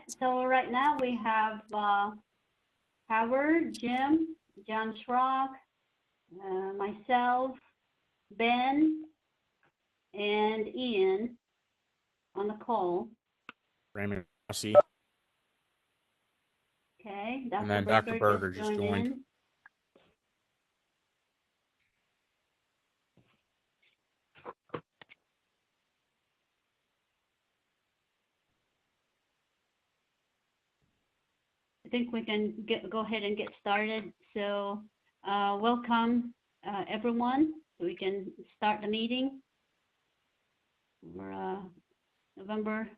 so right now we have Howard, Jim, John Schrock, myself, Ben, and Ian on the call. Raymond Rossi. Okay, And then Dr. Berger just joined. in. I think we can go ahead and get started. So welcome everyone. We can start the meeting for November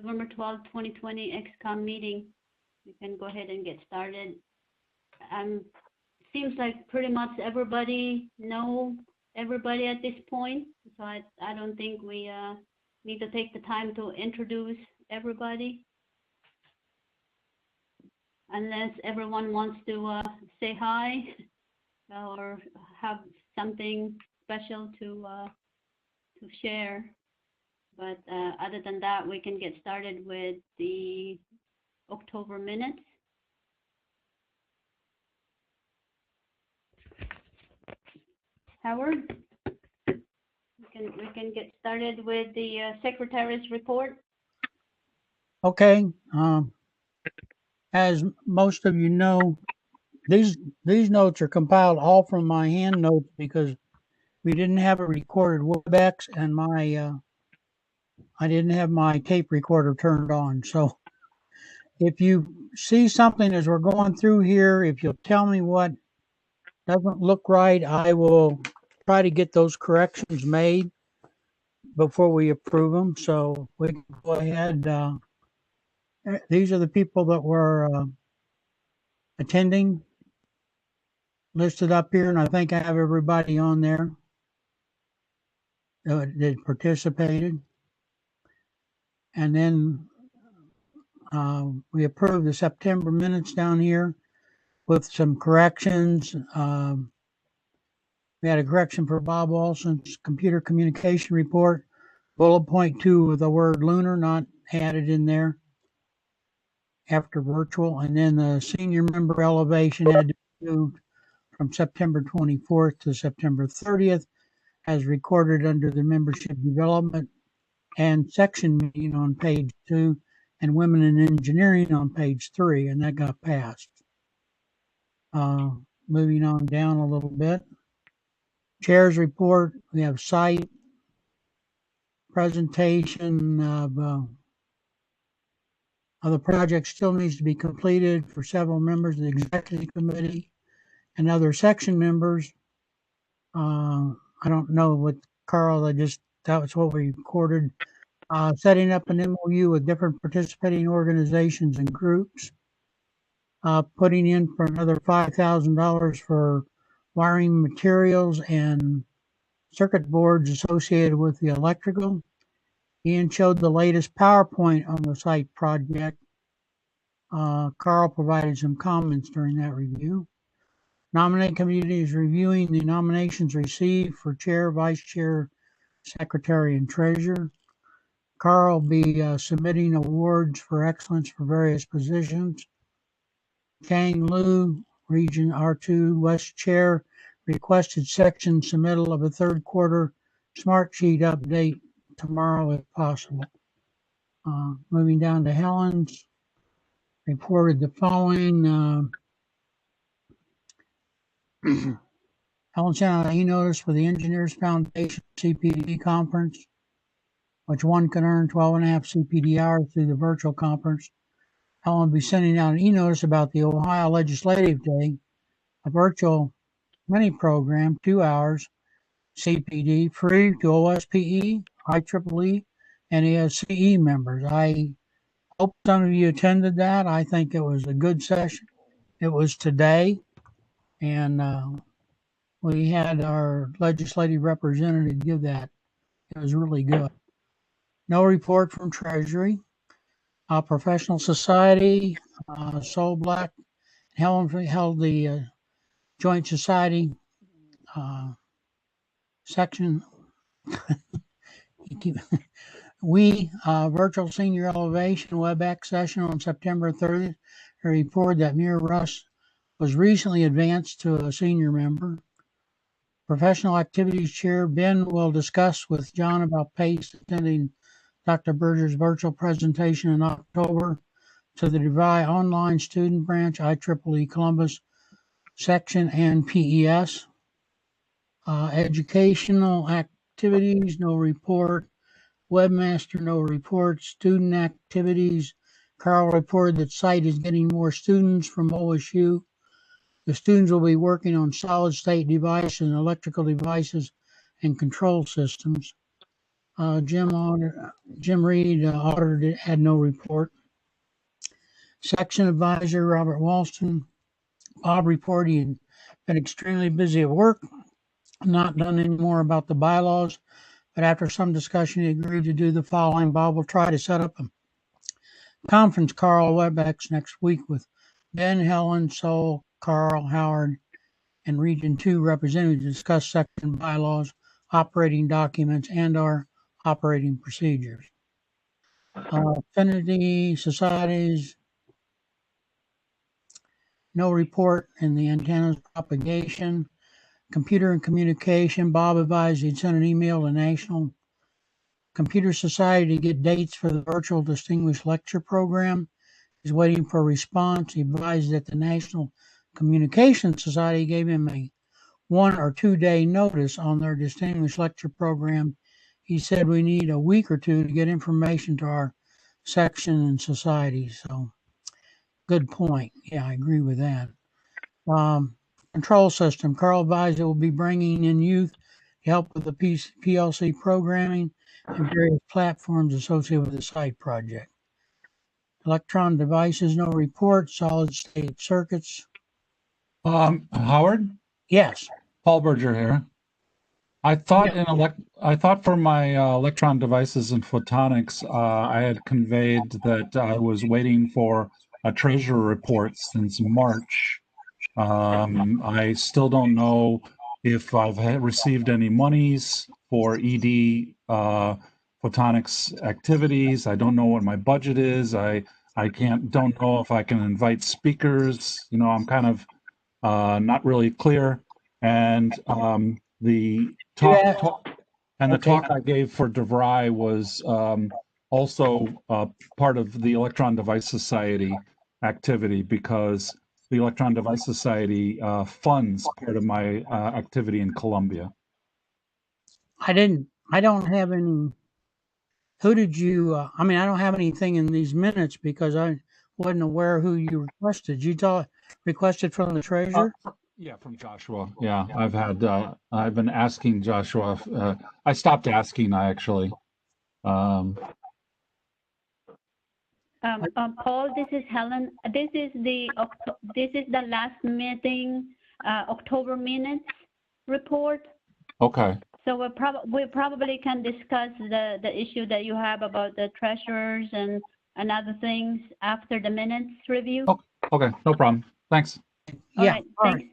12, 2020 ExCom meeting. We can go ahead and get started. Seems like pretty much everybody know everybody at this point, so I don't think we need to take the time to introduce everybody, unless everyone wants to say hi or have something special to share. But other than that, we can get started with the October minutes. Howard, we can get started with the secretary's report. Okay. As most of you know, these notes are compiled all from my hand notes because we didn't have a recorded WebEx and I didn't have my tape recorder turned on. So if you see something as we're going through here, if you'll tell me what doesn't look right, I will try to get those corrections made before we approve them. So we can go ahead. These are the people that were attending listed up here, and I think I have everybody on there that participated. And then we approved the September minutes down here with some corrections. We had a correction for Bob Olson's computer communication report, bullet point 2 with the word lunar not added in there after virtual. And then the senior member elevation had to be moved from September 24th to September 30th, as recorded under the membership development and section meeting on page 2 and women in engineering on page 3, and that got passed. Moving on down a little bit. Chair's report, we have site, presentation of the project still needs to be completed for several members of the executive committee and other section members. I don't know what Carl, that was what we recorded. Setting up an MOU with different participating organizations and groups. Putting in for another $5,000 for wiring materials and circuit boards associated with the electrical. Ian showed the latest PowerPoint on the site project. Carl provided some comments during that review. Nominating committee is reviewing the nominations received for chair, vice chair, secretary, and treasurer. Carl will be submitting awards for excellence for various positions. Chang Lu, Region R2 West Chair, requested section submittal of a third quarter smart sheet update tomorrow if possible. Moving down to Helen's, reported the following. Helen sent out an e-notice for the Engineers Foundation CPD conference, which one can earn 12.5 CPD hours through the virtual conference. Helen will be sending out an e-notice about the Ohio Legislative Day, a virtual mini program, 2 hours, CPD, free to OSPE, IEEE, and ASCE members. I hope some of you attended that. I think it was a good session. It was today, and we had our legislative representative give that. It was really good. No report from Treasury. Professional Society, Soul Black, Helen held the Joint Society section Virtual Senior Elevation WebEx session on September 30th. A report that Mayor Russ was recently advanced to a senior member. Professional Activities Chair Ben will discuss with John about PACE attending Dr. Berger's virtual presentation in October to the DeVry Online Student Branch, IEEE Columbus Section, and PES. Educational activities, no report. Webmaster, no report. Student activities, Carl reported that site is getting more students from OSU. The students will be working on solid state devices and electrical devices and control systems. Jim Reed, auditor, had no report. Section advisor Robert Walston, Bob reported he had been extremely busy at work, not done any more about the bylaws, but after some discussion, he agreed to do the following. Bob will try to set up a conference call WebEx next week with Ben, Helen, Sol, Carl, Howard, and Region 2 representatives to discuss section bylaws, operating documents, and our operating procedures. Affinity societies, no report in the antennas propagation. Computer and communication, Bob advised he'd sent an email to National Computer Society to get dates for the virtual distinguished lecture program. He's waiting for a response. He advised that the National Communication Society gave him a 1 or 2 day notice on their distinguished lecture program. He said we need a week or two to get information to our section and society. So, good point. Yeah, I agree with that. Control system. Carl advised it will be bringing in youth to help with the PLC programming and various platforms associated with the site project. Electron devices, no report. Solid state circuits. Howard? Yes. Paul Berger here. I thought for my electron devices and photonics, I had conveyed that I was waiting for a treasurer report since March. I still don't know if I've received any monies for ED photonics activities. I don't know what my budget is. I don't know if I can invite speakers. You know, I'm kind of not really clear. And the talk I gave for DeVry was also part of the Electron Device Society activity, because the Electron Device Society funds part of my activity in Columbia. I don't have any. Who did you, I don't have anything in these minutes because I wasn't aware who you requested. Requested from the treasurer? Yeah, from Joshua. Yeah, I've been asking Joshua. I stopped asking, actually. Paul, this is Helen. This is the last meeting, October minutes report. Okay. So we probably can discuss the issue that you have about the treasurers and other things after the minutes review. Oh, okay, no problem. Thanks. All right, thanks.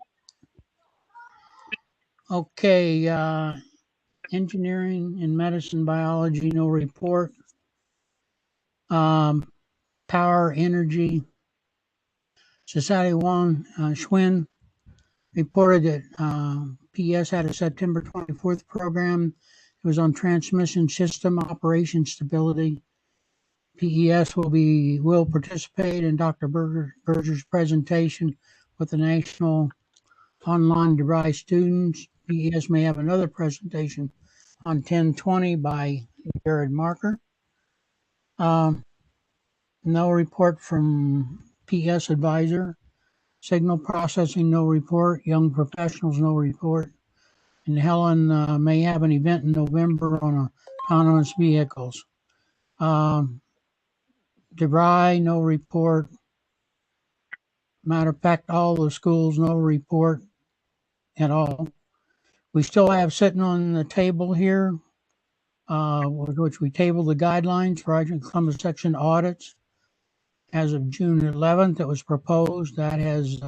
Okay, engineering and medicine biology, no report. Power, energy. Society One, Schwinn reported that PS had a September 24th program. It was on transmission system operation stability. PES will participate in Dr. Berger's presentation with the National Online DeVry students. PES may have another presentation on 1020 by Jared Marker. No report from PS advisor. Signal processing, no report. Young professionals, no report. And Helen may have an event in November on autonomous vehicles. DeVry, no report. Matter of fact, all the schools, no report at all. We still have sitting on the table here, which we tabled the guidelines for Columbus section audits. As of June 11th, it was proposed. That has,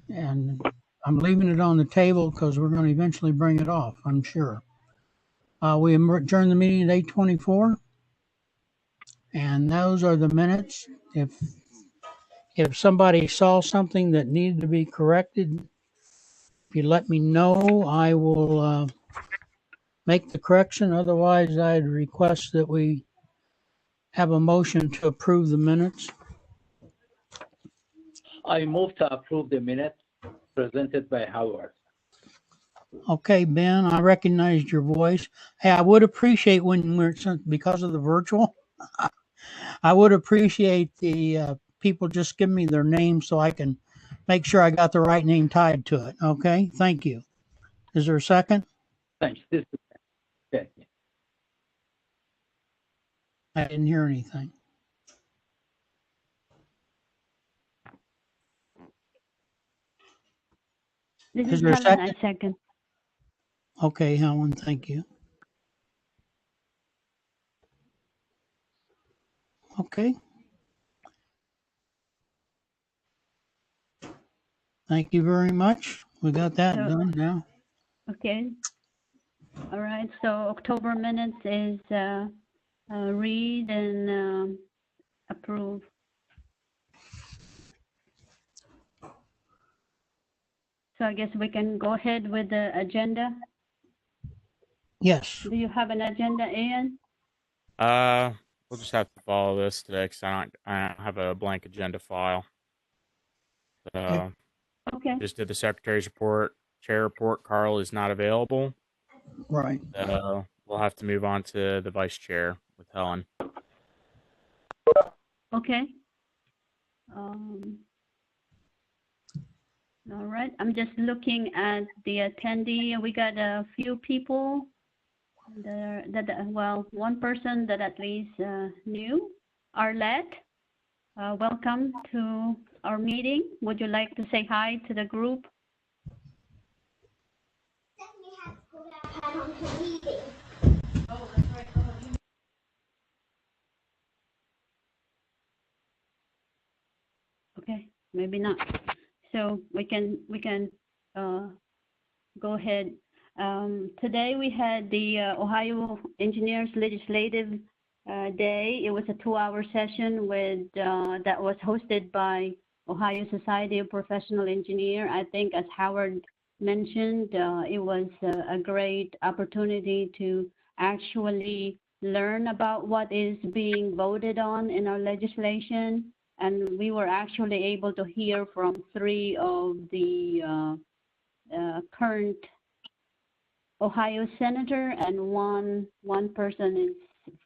and I'm leaving it on the table because we're going to eventually bring it off, I'm sure. We adjourn the meeting at 8:24. And those are the minutes. If somebody saw something that needed to be corrected, if you let me know, I will make the correction. Otherwise, I'd request that we have a motion to approve the minutes. I move to approve the minutes presented by Howard. Okay, Ben, I recognized your voice. Hey, I would appreciate when because of the virtual, I would appreciate the people just give me their name so I can make sure I got the right name tied to it. Okay, thank you. Is there a second? Thanks. This is okay. I didn't hear anything. This Is is there a Helen, I second? second. Okay, Helen, thank you. Okay. Thank you very much. We got that So- done now. Okay. All right, so October minutes is read and approve. So I guess we can go ahead with the agenda. Yes. Do you have an agenda, Ian? We'll just have to follow this today because I don't have a blank agenda file. Okay. Okay. Just did the secretary's report, chair report. Carl is not available. Right. We'll have to move on to the vice chair with Helen. Okay. All right, I'm just looking at the attendee. We got a few people well, one person that at least knew, Arlette. Welcome to our meeting. Would you like to say hi to the group? Okay, maybe not. So we can go ahead. Today we had the Ohio Engineers Legislative Day. It was a 2-hour session with that was hosted by Ohio Society of Professional Engineers. I think, as Howard mentioned, it was a great opportunity to actually learn about what is being voted on in our legislation. And we were actually able to hear from 3 of the current Ohio senator, and one person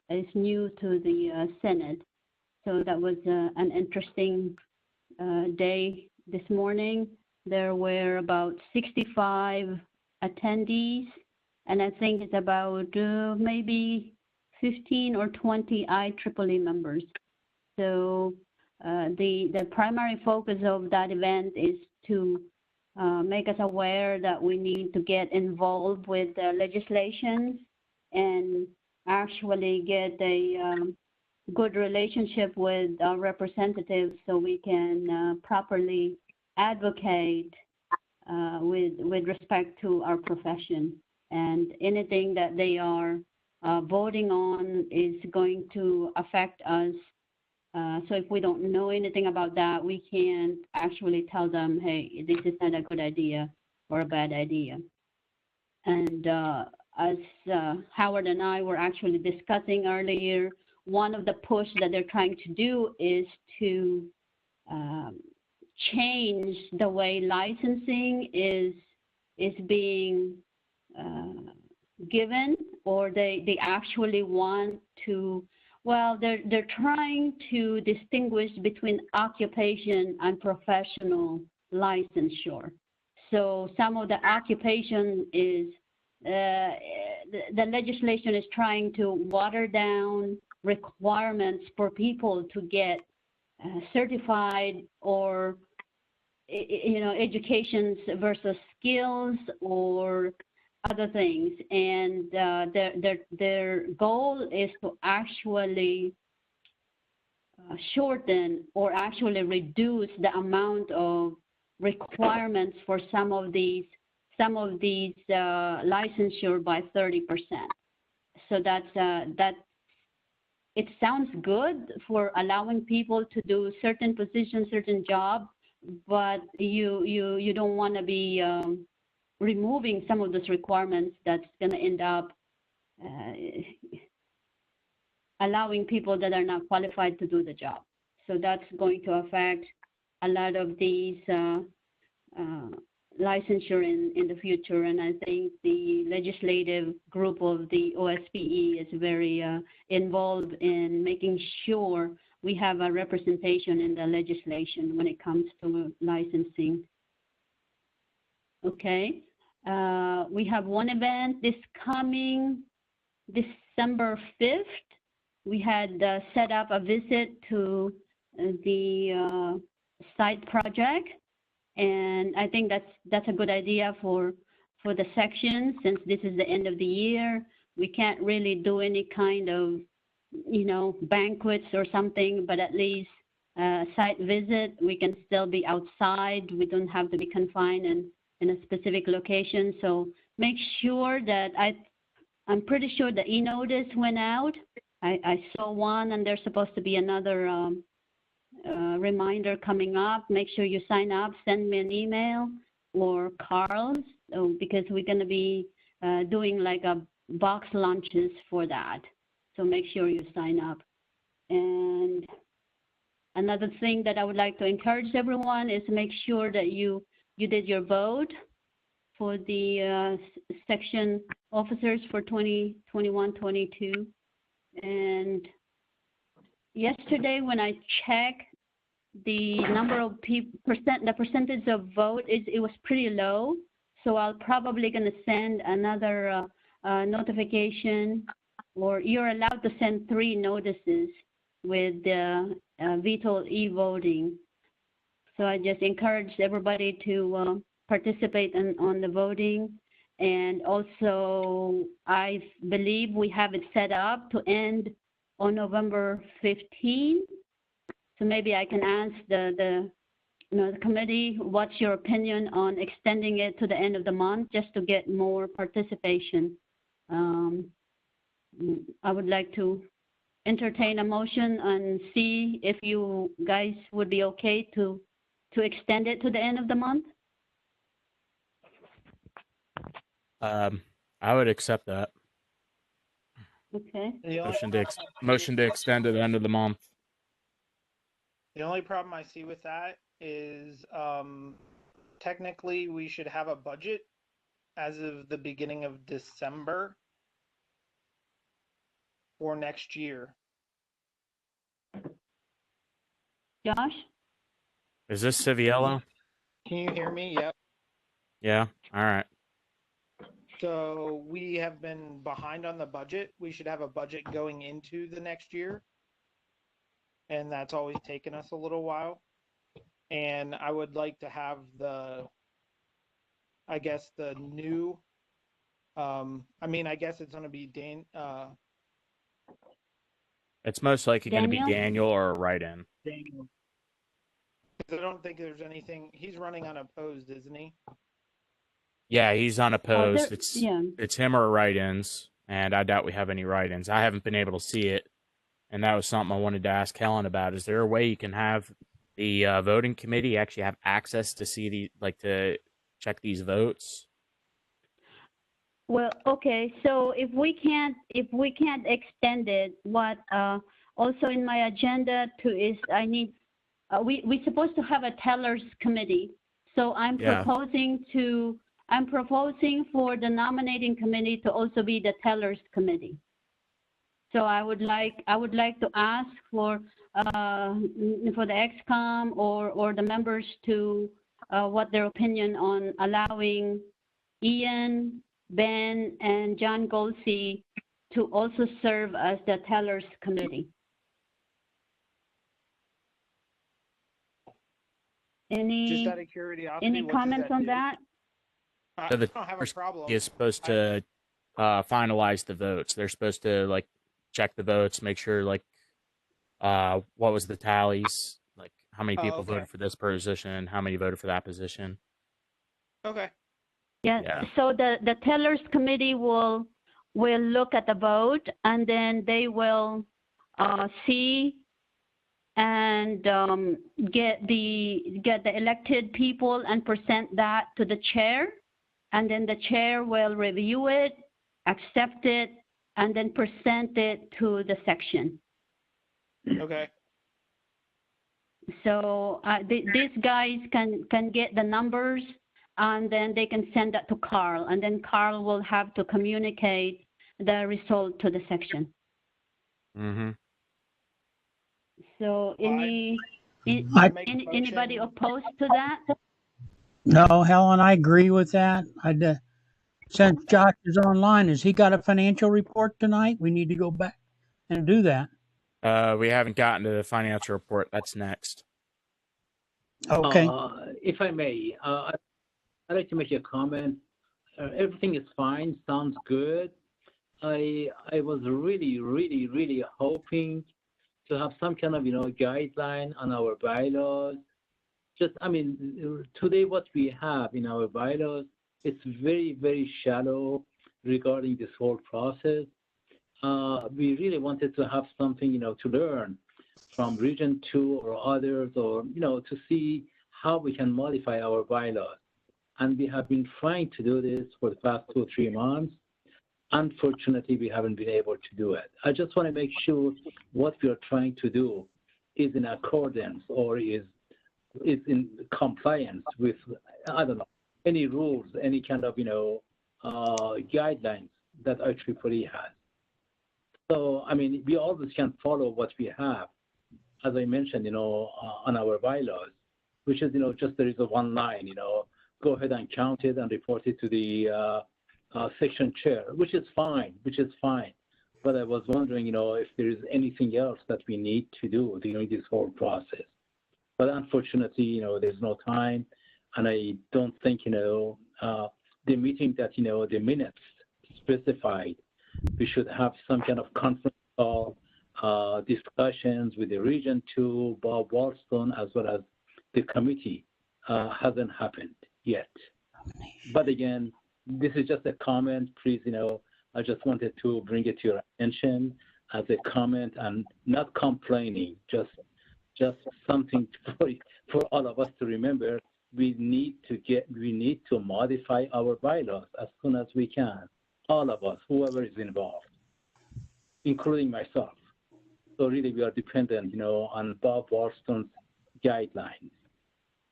is new to the Senate. So that was an interesting day this morning. There were about 65 attendees, and I think it's about maybe 15 or 20 IEEE members. So the primary focus of that event is to make us aware that we need to get involved with the legislation and actually get a good relationship with our representatives so we can properly advocate with respect to our profession. And anything that they are voting on is going to affect us. So if we don't know anything about that, we can't actually tell them, hey, this is not a good idea or a bad idea. And as Howard and I were actually discussing earlier, one of the push that they're trying to do is to change the way licensing is being given, or they actually want to. Well, they're trying to distinguish between occupation and professional licensure. So some of the occupation is, the legislation is trying to water down requirements for people to get certified, or, you know, educations versus skills or other things. And their goal is to actually shorten or actually reduce the amount of requirements for some of these licensure by 30%. So that it sounds good for allowing people to do certain positions, certain jobs, but you don't want to be removing some of those requirements that's going to end up allowing people that are not qualified to do the job. So that's going to affect a lot of these licensure in the future. And I think the legislative group of the OSPE is very involved in making sure we have a representation in the legislation when it comes to licensing. Okay. We have one event this coming December 5th. We had set up a visit to the site project, and I think that's a good idea for the section. Since this is the end of the year, we can't really do any kind of, you know, banquets or something, but at least site visit. We can still be outside. We don't have to be confined in a specific location. So make sure that I'm pretty sure the e-notice went out. I saw one, and there's supposed to be another reminder coming up. Make sure you sign up, send me an email or Carl's, because we're going to be doing like a box lunches for that. So make sure you sign up. And another thing that I would like to encourage everyone is make sure that you did your vote for the section officers for 2021-22. And yesterday when I checked the number of the percentage of vote, it was pretty low. So I'll probably going to send another notification, or you're allowed to send 3 notices with the veto e-voting. So I just encourage everybody to participate on the voting. And also, I believe we have it set up to end on November 15th. So maybe I can ask the committee, what's your opinion on extending it to the end of the month, just to get more participation. I would like to entertain a motion and see if you guys would be okay to extend it to the end of the month. I would accept that. Okay. Motion to extend to the end of the month. The only problem I see with that is technically we should have a budget as of the beginning of December for next year. Josh? Is this Civiello? Can you hear me? Yep. Yeah. All right. So we have been behind on the budget. We should have a budget going into the next year. And that's always taken us a little while. And I would like to have the new, I guess it's going to be It's most likely going to be Daniel? Daniel or a write-in. Daniel. I don't think there's anything. He's running unopposed, isn't he? Yeah, he's unopposed. Yeah. It's him or write-ins, and I doubt we have any write-ins. I haven't been able to see it, and that was something I wanted to ask Helen about. Is there a way you can have the voting committee actually have access to see to check these votes? Well, okay. So if we can't extend it, what also in my agenda is I need we're supposed to have a tellers committee. So I'm proposing for the nominating committee to also be the tellers committee. So I would like to ask for the ExCom or the members to what their opinion on allowing Ian, Ben, and John Golsey to also serve as the tellers committee. Just out of curiosity, any comments on that? I So the don't have a problem. is supposed to finalize the votes. They're supposed to check the votes, make sure what was the tallies, how many people voted for this position, how many voted for that position. Okay. Yeah. So the tellers committee will look at the vote, and then they will see and get the elected people and present that to the chair, and then the chair will review it, accept it, and then present it to the section. Okay. So these guys can get the numbers, and then they can send that to Carl, and then Carl will have to communicate the result to the section. Mm-hmm. So anybody opposed to that? No, Helen, I agree with that. Since Josh is online, has he got a financial report tonight? We need to go back and do that. We haven't gotten to the financial report. That's next. Okay. If I may, I'd like to make a comment. Everything is fine, sounds good. I was really hoping to have some kind of, guideline on our bylaws. Just, today what we have in our bylaws, it's very shallow regarding this whole process. We really wanted to have something, to learn from Region 2 or others, or, to see how we can modify our bylaws. And we have been trying to do this for the past 2 or 3 months. Unfortunately, we haven't been able to do it. I just want to make sure what we are trying to do is in accordance or is in compliance with, I don't know, any rules, any kind of, guidelines that IEEE has. So, we always can follow what we have, as I mentioned, on our bylaws, which is, just there is a one line, go ahead and count it and report it to the section chair, which is fine. But I was wondering, if there is anything else that we need to do during this whole process. But unfortunately, there's no time, and I don't think, the meeting that, the minutes specified, we should have some kind of conference call, discussions with the Region 2, Bob Wallstone, as well as the committee. Hasn't happened yet. But again, this is just a comment. Please, I just wanted to bring it to your attention as a comment and not complaining, just something for all of us to remember. We need to modify our bylaws as soon as we can. All of us, whoever is involved, including myself. So really, we are dependent, on Bob Wallstone's guidelines.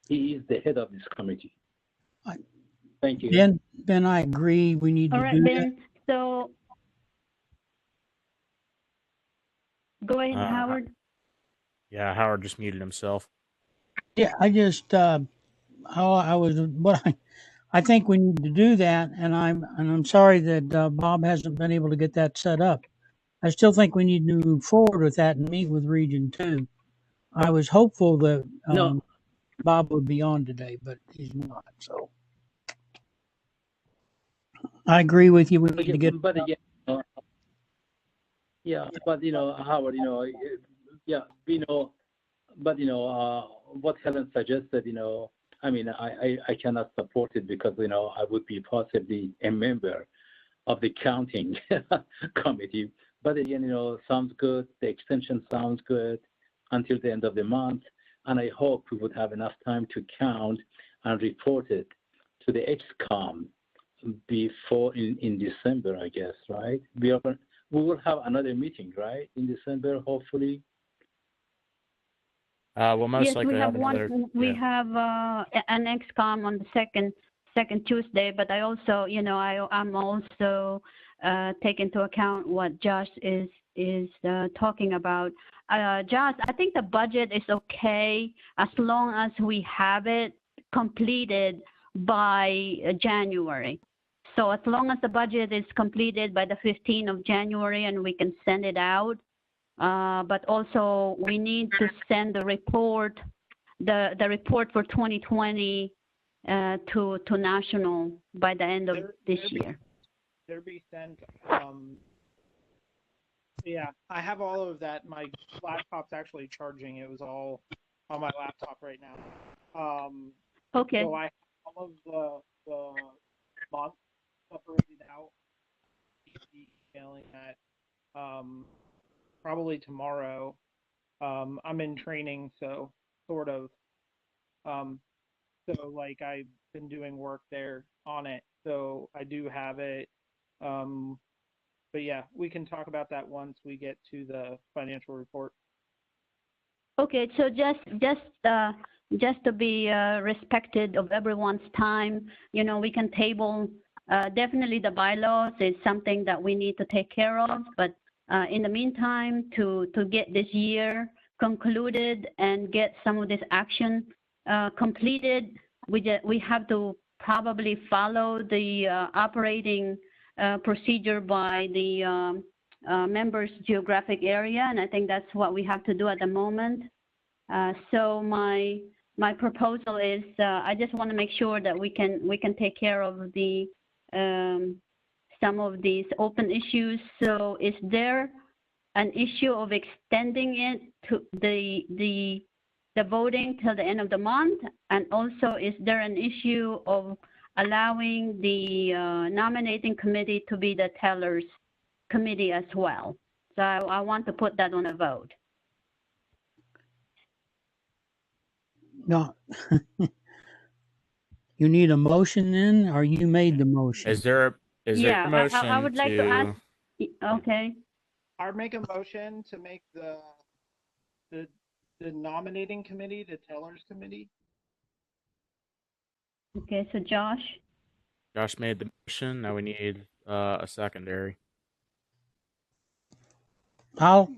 He is the head of this committee. Thank you. Ben, I agree. We need to do that. So go ahead, Howard. Yeah, Howard just muted himself. Yeah, I just I think we need to do that, and I'm sorry that Bob hasn't been able to get that set up. I still think we need to move forward with that and meet with Region 2. I was hopeful that Bob would be on today, but he's not. So I agree with you. We need to get. But again, but Howard, yeah, but what Helen suggested, I cannot support it because I would be possibly a member of the counting committee. But again, sounds good. The extension sounds good until the end of the month, and I hope we would have enough time to count and report it to the ExCom before in December, I guess, right? We will have another meeting, right, in December, hopefully. We'll most yes, likely we have another, one. We have an ExCom on the second Tuesday, but I also, I'm also take into account what Josh is talking about. Josh, I think the budget is okay as long as we have it completed by January. So as long as the budget is completed by the 15th of January and we can send it out, but also we need to send the report, the report for 2020 to national by the end of this year. They'll be sent. Yeah, I have all of that. My laptop's actually charging. It was all on my laptop right now. Okay. So I have all of the months separated out. Emailing that probably tomorrow. I'm in training, so sort of. So like I've been doing work there on it, so I do have it. But yeah, we can talk about that once we get to the financial report. Okay, so just to be respected of everyone's time, you know, we can table, definitely the bylaws is something that we need to take care of, but in the meantime, to get this year concluded and get some of this action completed, we have to probably follow the operating procedure by the members' geographic area, and I think that's what we have to do at the moment. So my proposal is, I just want to make sure that we can take care of the some of these open issues. So is there an issue of extending it to the voting till the end of the month? And also, is there an issue of allowing the nominating committee to be the tellers committee as well? So I want to put that on a vote. No. You need a motion then, or you made the motion? Is there Yeah, a motion I would like to ask. Okay. I'll make a motion to make the nominating committee the tellers committee. Okay, so Josh. Josh made the motion. Now we need a secondary. I'll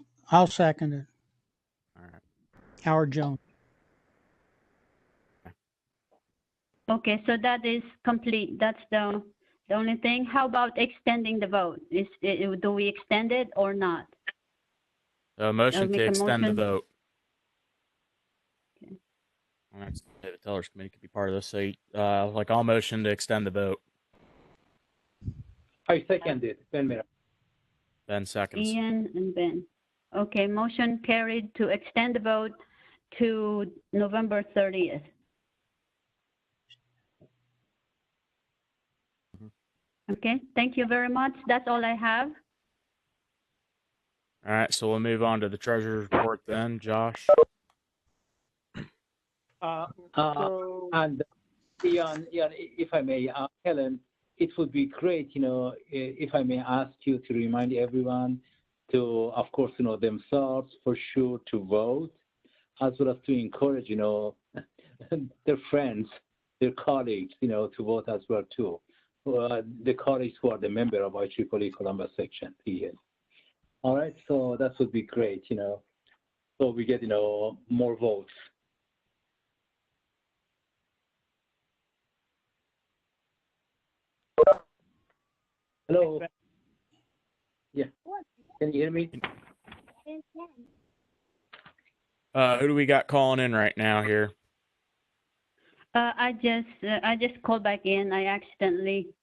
second it. All right. Howard Jones. Okay, so that is complete. That's the only thing. How about extending the vote? Do we extend it or not? A motion make to a extend the motion. vote. Okay. Well, that's, the tellers committee could be part of this. So, like, I'll motion to extend the vote. I second it. Ben Miller. Ben seconds. Ian and Ben. Okay, motion carried to extend the vote to November 30th. Okay, thank you very much. That's all I have. All right, so we'll move on to the treasurer's report then, Josh. And Ian, if I may, Helen, it would be great, if I may ask you to remind everyone to, of course, themselves for sure to vote, as well as to encourage, their friends, their colleagues, to vote as well too. The colleagues who are the member of IEEE Columbus section, period. All right, so that would be great, so we get, more votes. Hello. Yeah. Can you hear me? Who do we got calling in right now here? I just called back in. I accidentally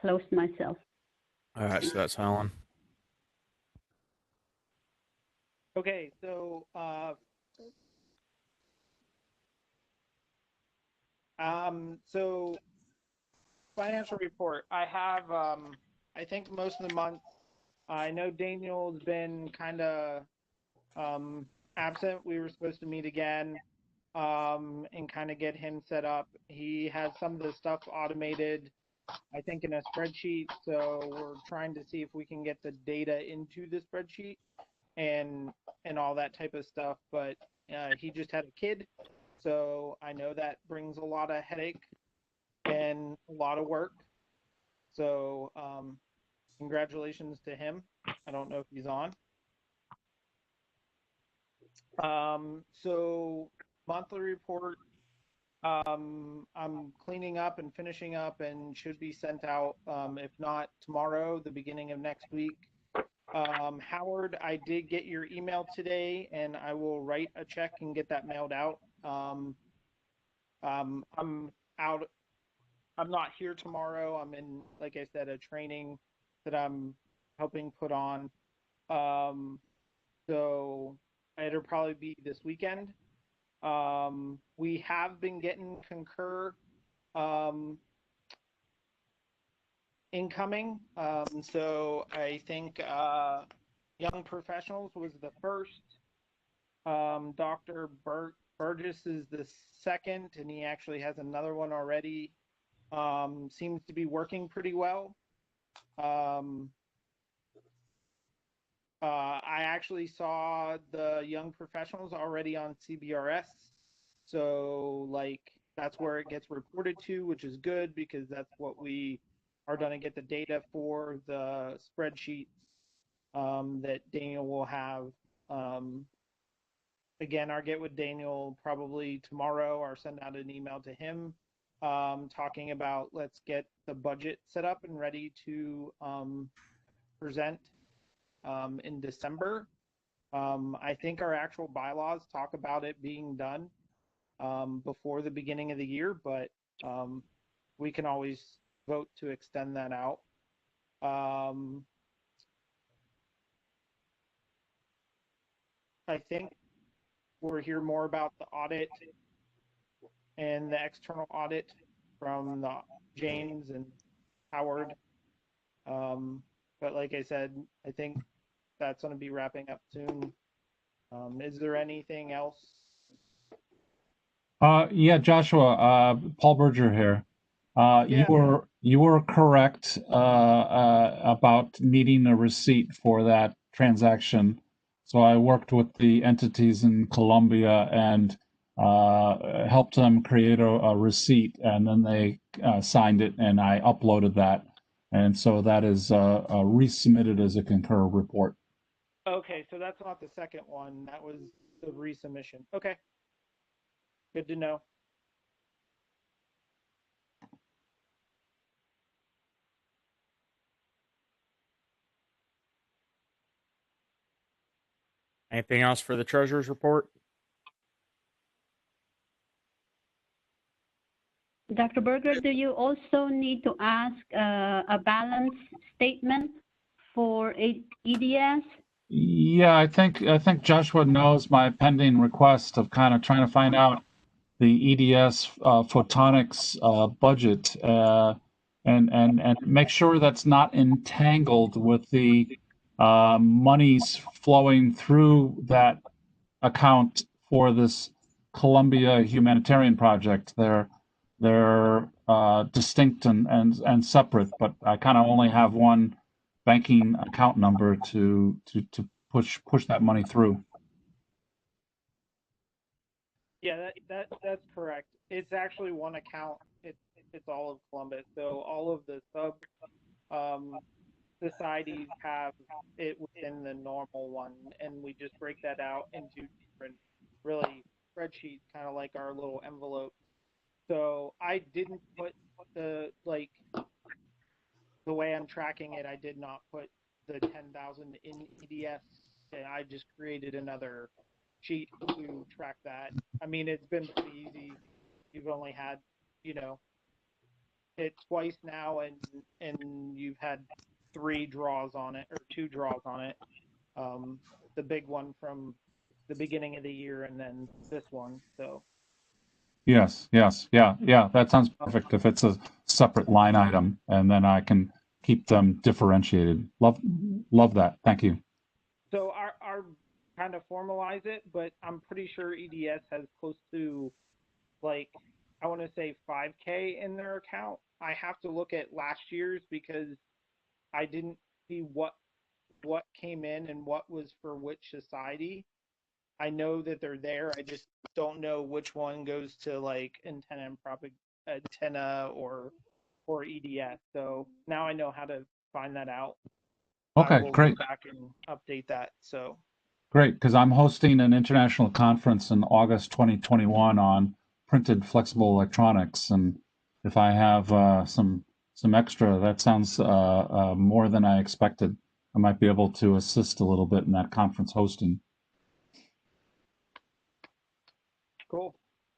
closed myself. All right, so that's Helen. Okay, so so financial report. I have I think most of the month. I know Daniel's been kind of absent. We were supposed to meet again and kind of get him set up. He has some of the stuff automated, I think, in a spreadsheet. So we're trying to see if we can get the data into the spreadsheet and all that type of stuff. But he just had a kid, so I know that brings a lot of headache and a lot of work. So congratulations to him. I don't know if he's on. So monthly report, I'm cleaning up and finishing up and should be sent out, if not tomorrow, the beginning of next week. Howard, I did get your email today and I will write a check and get that mailed out. I'm out. I'm not here tomorrow. I'm in, like I said, a training that I'm helping put on. So it'll probably be this weekend. We have been getting Concur incoming. So I think Young Professionals was the first. Dr. Burgess is the second, and he actually has another one already. Seems to be working pretty well. I actually saw the Young Professionals already on CBRS. So like that's where it gets reported to, which is good because that's what we are going to get the data for the spreadsheet that Daniel will have. Again, I'll get with Daniel probably tomorrow or send out an email to him talking about let's get the budget set up and ready to present in December. I think our actual bylaws talk about it being done before the beginning of the year, but we can always vote to extend that out. I think we'll hear more about the audit and the external audit from James and Howard. But like I said, I think that's going to be wrapping up soon. Is there anything else? Yeah, Joshua, Paul Berger here. Yeah. You were correct about needing a receipt for that transaction. So I worked with the entities in Colombia and helped them create a receipt, and then they signed it, and I uploaded that, and so that is resubmitted as a concur report. Okay, so that's not the second one. That was the resubmission. Okay, good to know. Anything else for the treasurer's report? Dr. Berger, do you also need to ask a balance statement for EDS? Yeah, I think Joshua knows my pending request of kind of trying to find out the EDS photonics budget and make sure that's not entangled with the monies flowing through that account for this Columbia humanitarian project. They're distinct and separate, but I kind of only have one banking account number to push that money through. Yeah, that's correct. It's actually one account. It's all of Columbus. So all of the sub societies have it within the normal one, and we just break that out into different really spreadsheets, kind of like our little envelope. So I didn't put the way I'm tracking it. I did not put the 10,000 in EDS, and I just created another sheet to track that. I mean, it's been pretty easy. You've only had, it twice now, and you've had 3 draws on it, or 2 draws on it. The big one from the beginning of the year, and then this one. So. Yes, yeah. That sounds perfect. If it's a separate line item, and then I can keep them differentiated. Love that. Thank you. So our kind of formalize it, but I'm pretty sure EDS has close to, like, I want to say 5K in their account. I have to look at last year's because I didn't see what came in and what was for which society. I know that they're there. I just don't know which one goes to like antenna or EDS. So now I know how to find that out. Okay, I will great. go back and update that. So. Great, because I'm hosting an international conference in August 2021 on printed flexible electronics, and if I have some extra, that sounds more than I expected. I might be able to assist a little bit in that conference hosting. Cool.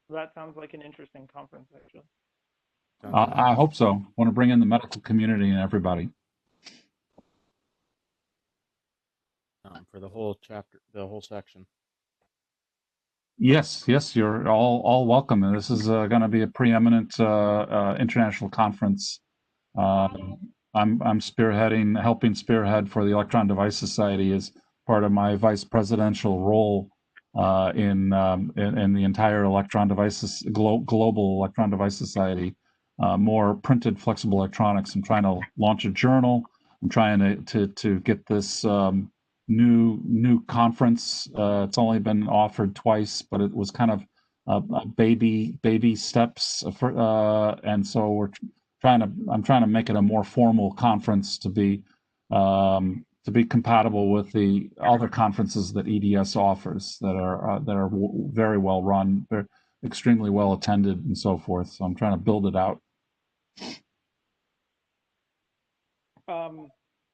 That sounds like an interesting conference, actually. I hope so. I want to bring in the medical community and everybody. For the whole chapter, the whole section. Yes, you're all welcome. And this is going to be a preeminent international conference. I'm spearheading, helping spearhead for the Electron Device Society is part of my vice presidential role in the entire electron devices global electron device society. More printed flexible electronics. I'm trying to launch a journal. I'm trying to get this new conference. It's only been offered twice, but it was kind of baby steps and so I'm trying to make it a more formal conference to be compatible with the other conferences that EDS offers that are very well run, they're extremely well attended and so forth. So I'm trying to build it out.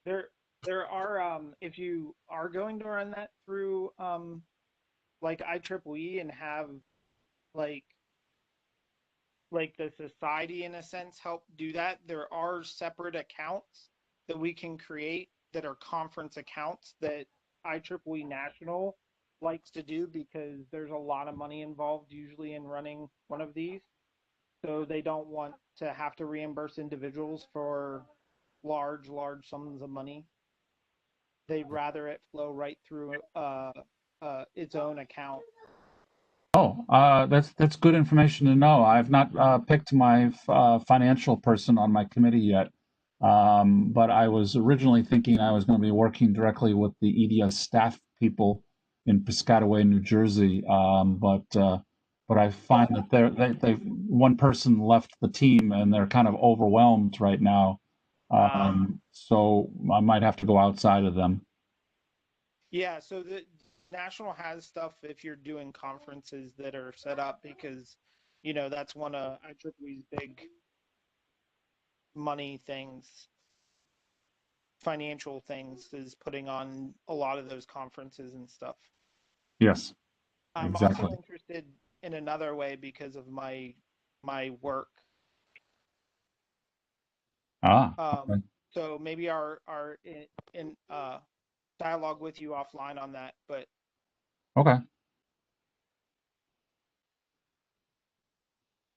There are if you are going to run that through like IEEE and have like the society in a sense help do that, there are separate accounts that we can create that are conference accounts that IEEE National likes to do, because there's a lot of money involved usually in running one of these. So they don't want to have to reimburse individuals for large sums of money. They'd rather it flow right through its own account. Oh, that's good information to know. I've not picked my financial person on my committee yet, but I was originally thinking I was going to be working directly with the EDS staff people in Piscataway, New Jersey. But I find that they one person left the team and they're kind of overwhelmed right now. So I might have to go outside of them. Yeah, so the National has stuff if you're doing conferences that are set up, because that's one of IEEE's big money things, financial things, is putting on a lot of those conferences and stuff. Yes, I'm exactly. also interested in another way because of my work. Okay. So maybe our in dialogue with you offline on that, but Okay.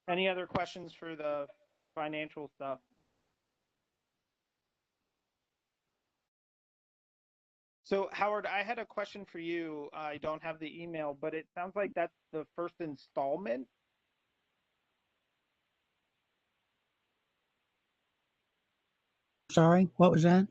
any other questions for the financial stuff? So Howard, I had a question for you. I don't have the email, but it sounds like that's the first installment. Sorry, what was that?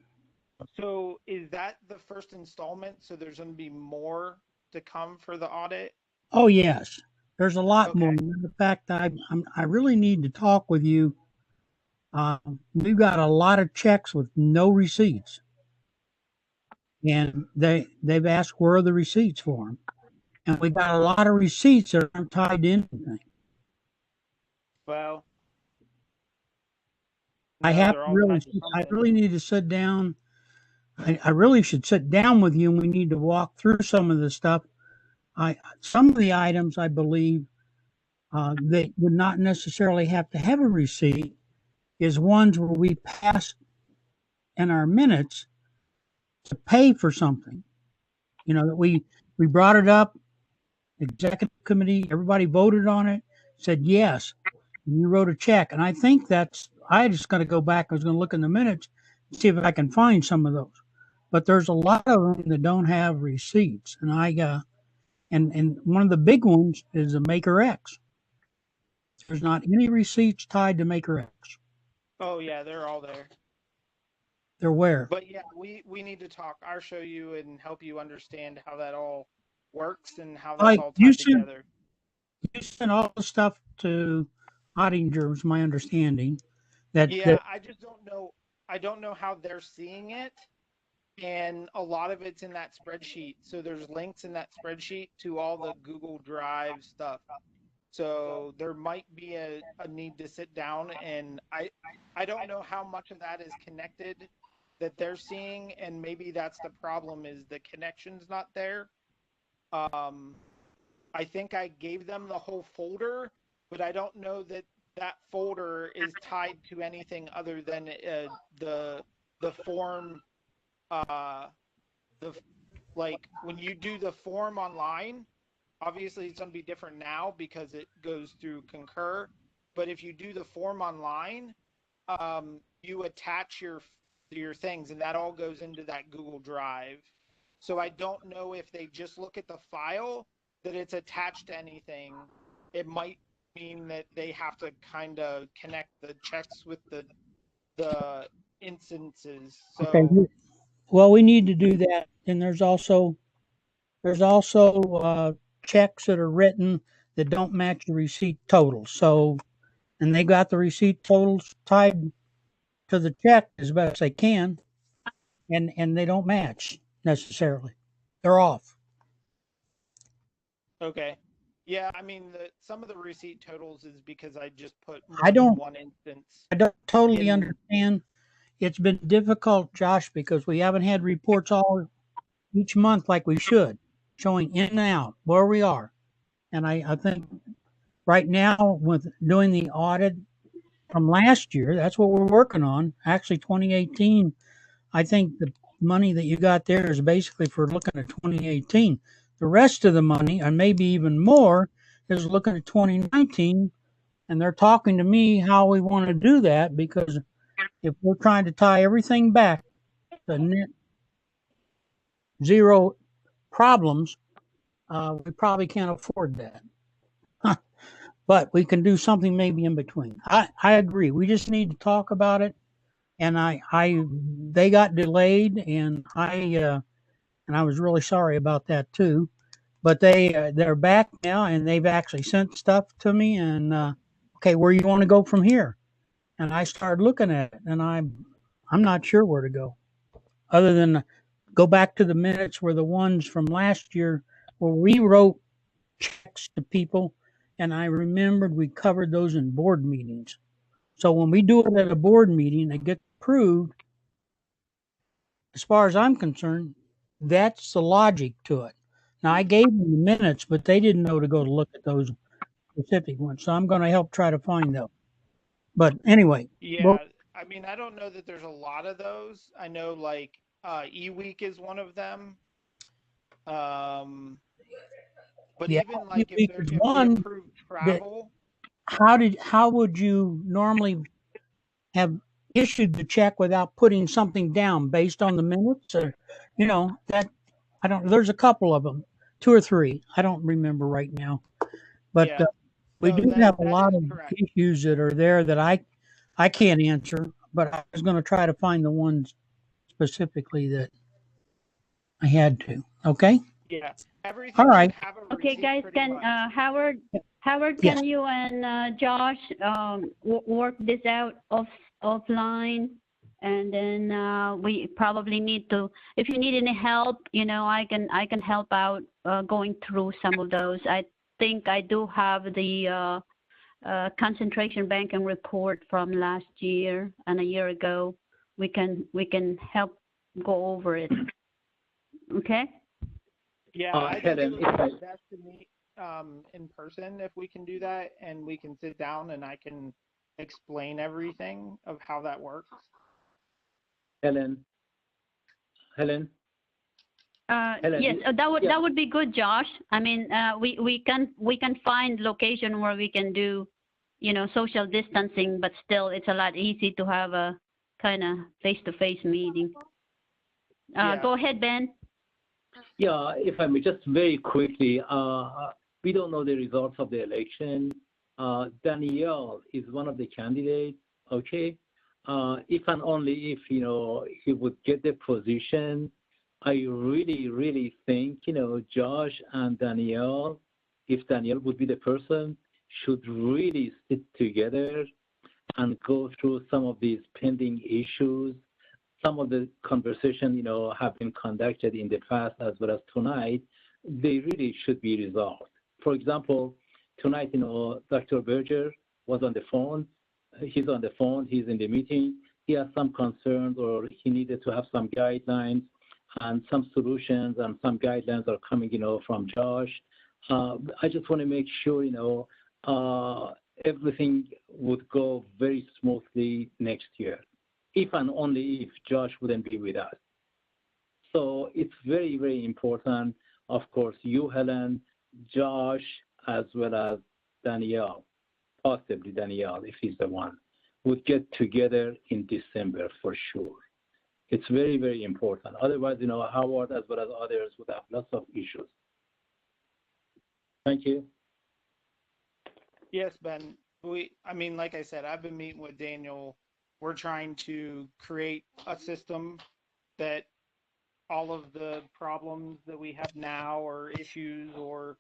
So is that the first installment? So there's going to be more to come for the audit? Oh, yes. There's a lot Okay. more. Matter of fact, I really need to talk with you. We've got a lot of checks with no receipts, and they've asked where are the receipts for them, and we got a lot of receipts that aren't tied to anything. Well, I no, have they're to all really, tied to I something. really need to sit down. I really should sit down with you, and we need to walk through some of the stuff. Some of the items I believe that would not necessarily have to have a receipt is ones where we pass in our minutes to pay for something. That we brought it up, executive committee, everybody voted on it, said yes, and you wrote a check. And I think I just got to go back. I was going to look in the minutes and see if I can find some of those. But there's a lot of them that don't have receipts, and and one of the big ones is the Maker X. There's not any receipts tied to Maker X. Oh yeah, they're all there. They're where? But yeah, we need to talk. I'll show you and help you understand how that all works and how that's all You tied together. sent all the stuff to Ottinger, was my understanding. Yeah, I just don't know. I don't know how they're seeing it. And a lot of it's in that spreadsheet. So there's links in that spreadsheet to all the Google Drive stuff. So there might be a need to sit down, and I don't know how much of that is connected that they're seeing, and maybe that's the problem, is the connection's not there. I think I gave them the whole folder, but I don't know that that folder is tied to anything other than the form. The like when you do the form online, obviously it's going to be different now because it goes through Concur. But if you do the form online, you attach your things, and that all goes into that Google Drive. So I don't know if they just look at the file that it's attached to anything. It might mean that they have to kind of connect the checks with the instances. So Okay. Well, we need to do that. And there's also checks that are written that don't match the receipt totals. So, and they got the receipt totals tied to the check as best they can, and they don't match necessarily. They're off. okay. Yeah, I mean, some of the receipt totals is because I just put I more than don't one instance I don't totally in. understand. It's been difficult, Josh, because we haven't had reports all each month like we should, showing in and out where we are. And I think right now with doing the audit from last year, that's what we're working on. Actually, 2018, I think the money that you got there is basically for looking at 2018. The rest of the money, and maybe even more, is looking at 2019. And they're talking to me how we want to do that, because if we're trying to tie everything back to net zero problems, we probably can't afford that. But we can do something maybe in between. I agree. We just need to talk about it. And they got delayed, and I was really sorry about that too. But they're back now, and they've actually sent stuff to me. And okay, where you want to go from here? And I started looking at it, and I'm not sure where to go, other than go back to the minutes where the ones from last year where we wrote checks to people, and I remembered we covered those in board meetings. So when we do it at a board meeting, it gets approved. As far as I'm concerned, that's the logic to it. Now I gave them the minutes, but they didn't know to go to look at those specific ones. So I'm going to help try to find those. But anyway, well, Yeah, I mean, I don't know that there's a lot of those. I know like E-Week is one of them. But yeah, even like week is if we one. approve That travel, how would you normally have issued the check without putting something down based on the minutes, or that I don't. There's a couple of them, two or three. I don't remember right now, but yeah, we no, do have a that lot is of correct. issues that are there that I can't answer, but I was going to try to find the ones specifically that I had to. Okay. Yeah, All everything should right. have a Okay, receipt guys, pretty much. Howard, Yes. can you and Josh work this out offline? And then we probably need to, if you need any help, I can help out going through some of those. I think I do have the concentration banking report from last year and a year ago. We can help go over it. Okay. Yeah, I think Helen, it if would I, be best to meet in person if we can do that, and we can sit down and I can explain everything of how that works. Helen, Helen, Helen, Yes, yeah, that would be good, Josh. I mean, we can find location where we can do, social distancing, but still, it's a lot easy to have a kind of face-to-face meeting. Yeah. Go ahead, Ben. yeah, if I may just very quickly, we don't know the results of the election. Danielle is one of the candidates, okay? If and only if, he would get the position, I really, really think, Josh and Danielle, if Danielle would be the person, should really sit together and go through some of these pending issues. Some of the conversation, have been conducted in the past as well as tonight. They really should be resolved. For example, tonight, Dr. Berger was on the phone. He's on the phone. He's in the meeting. He has some concerns, or he needed to have some guidelines and some solutions, and some guidelines are coming, from Josh. I just want to make sure, everything would go very smoothly next year, if and only if Josh wouldn't be with us. So it's very, very important. Of course, you, Helen, Josh, as well as Danielle, possibly Danielle, if he's the one, would get together in December for sure. It's very, very important. Otherwise, Howard as well as others would have lots of issues. Thank you. Yes, Ben. I mean, like I said, I've been meeting with Daniel. We're trying to create a system that all of the problems that we have now or issues or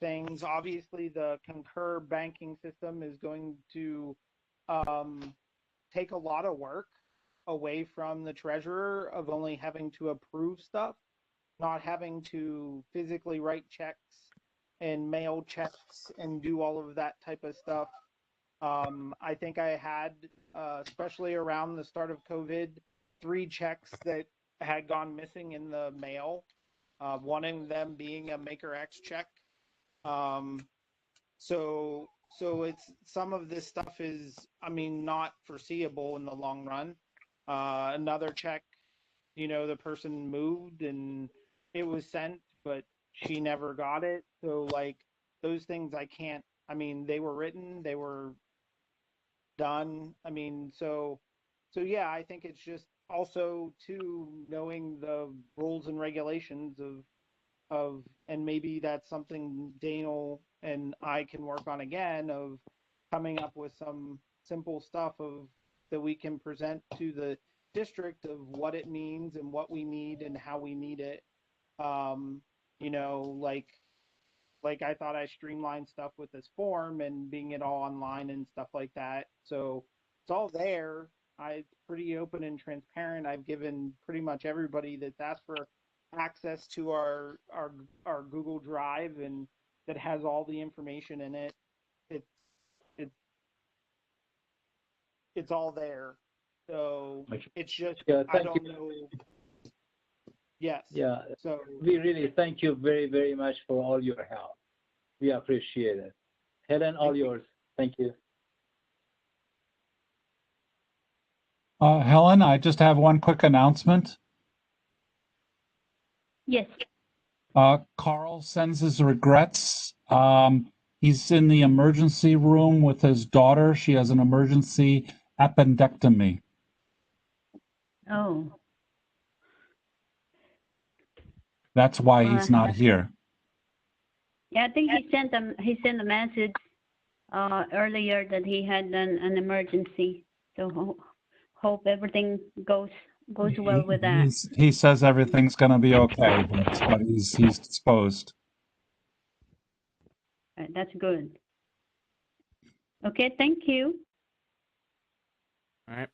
things. Obviously, the Concur banking system is going to take a lot of work away from the treasurer of only having to approve stuff, not having to physically write checks and mail checks and do all of that type of stuff. I think I had, especially around the start of COVID, 3 checks that had gone missing in the mail, one of them being a Maker X check. So it's some of this stuff is, I mean, not foreseeable in the long run. Another check, the person moved and it was sent, but she never got it. So like those things I can't, I mean, they were written, they were done. I mean, so yeah, I think it's just also too knowing the rules and regulations of and maybe that's something Daniel and I can work on again of coming up with some simple stuff of that we can present to the district of what it means and what we need and how we need it. Like I thought I streamlined stuff with this form and being it all online and stuff like that. So it's all there. I'm pretty open and transparent. I've given pretty much everybody that's asked for access to our Google Drive and that has all the information in it. It's it's all there. So it's just I don't know. Yes. Yeah. So we really thank you very, very much for all your help. We appreciate it. Helen, all yours. Thank you. Helen, I just have one quick announcement. Yes. Carl sends his regrets. He's in the emergency room with his daughter. She has an emergency appendectomy. Oh. That's why he's not here. Yeah, I think he sent a message earlier that he had an emergency. So hope everything goes well with that. He says everything's going to be okay. That's what he's disposed. That's good. Okay, thank you. All right.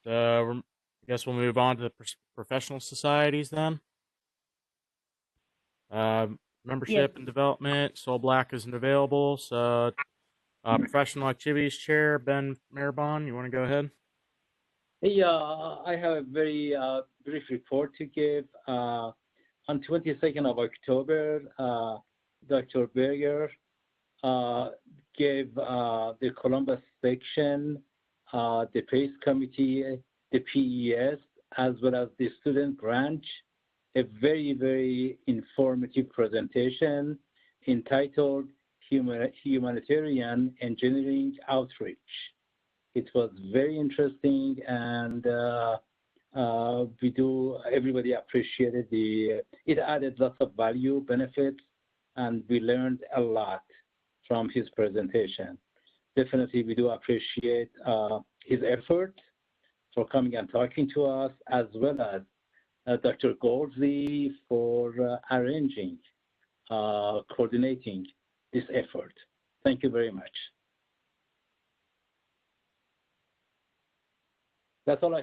I guess we'll move on to the professional societies then. Membership and development. Sol Black isn't available, so professional activities chair Ben Maribon, you want to go ahead? Yeah, I have a very brief report to give. On 22nd of October, Dr. Berger gave the Columbus section, the PACE committee, the PES, as well as the student branch, a very, very informative presentation entitled Humanitarian Engineering Outreach. It was very interesting, and everybody appreciated it added lots of value, benefits, and we learned a lot from his presentation. Definitely, we do appreciate his effort for coming and talking to us, as well as Dr. Goldsley for arranging, coordinating this effort. Thank you very much. That's all I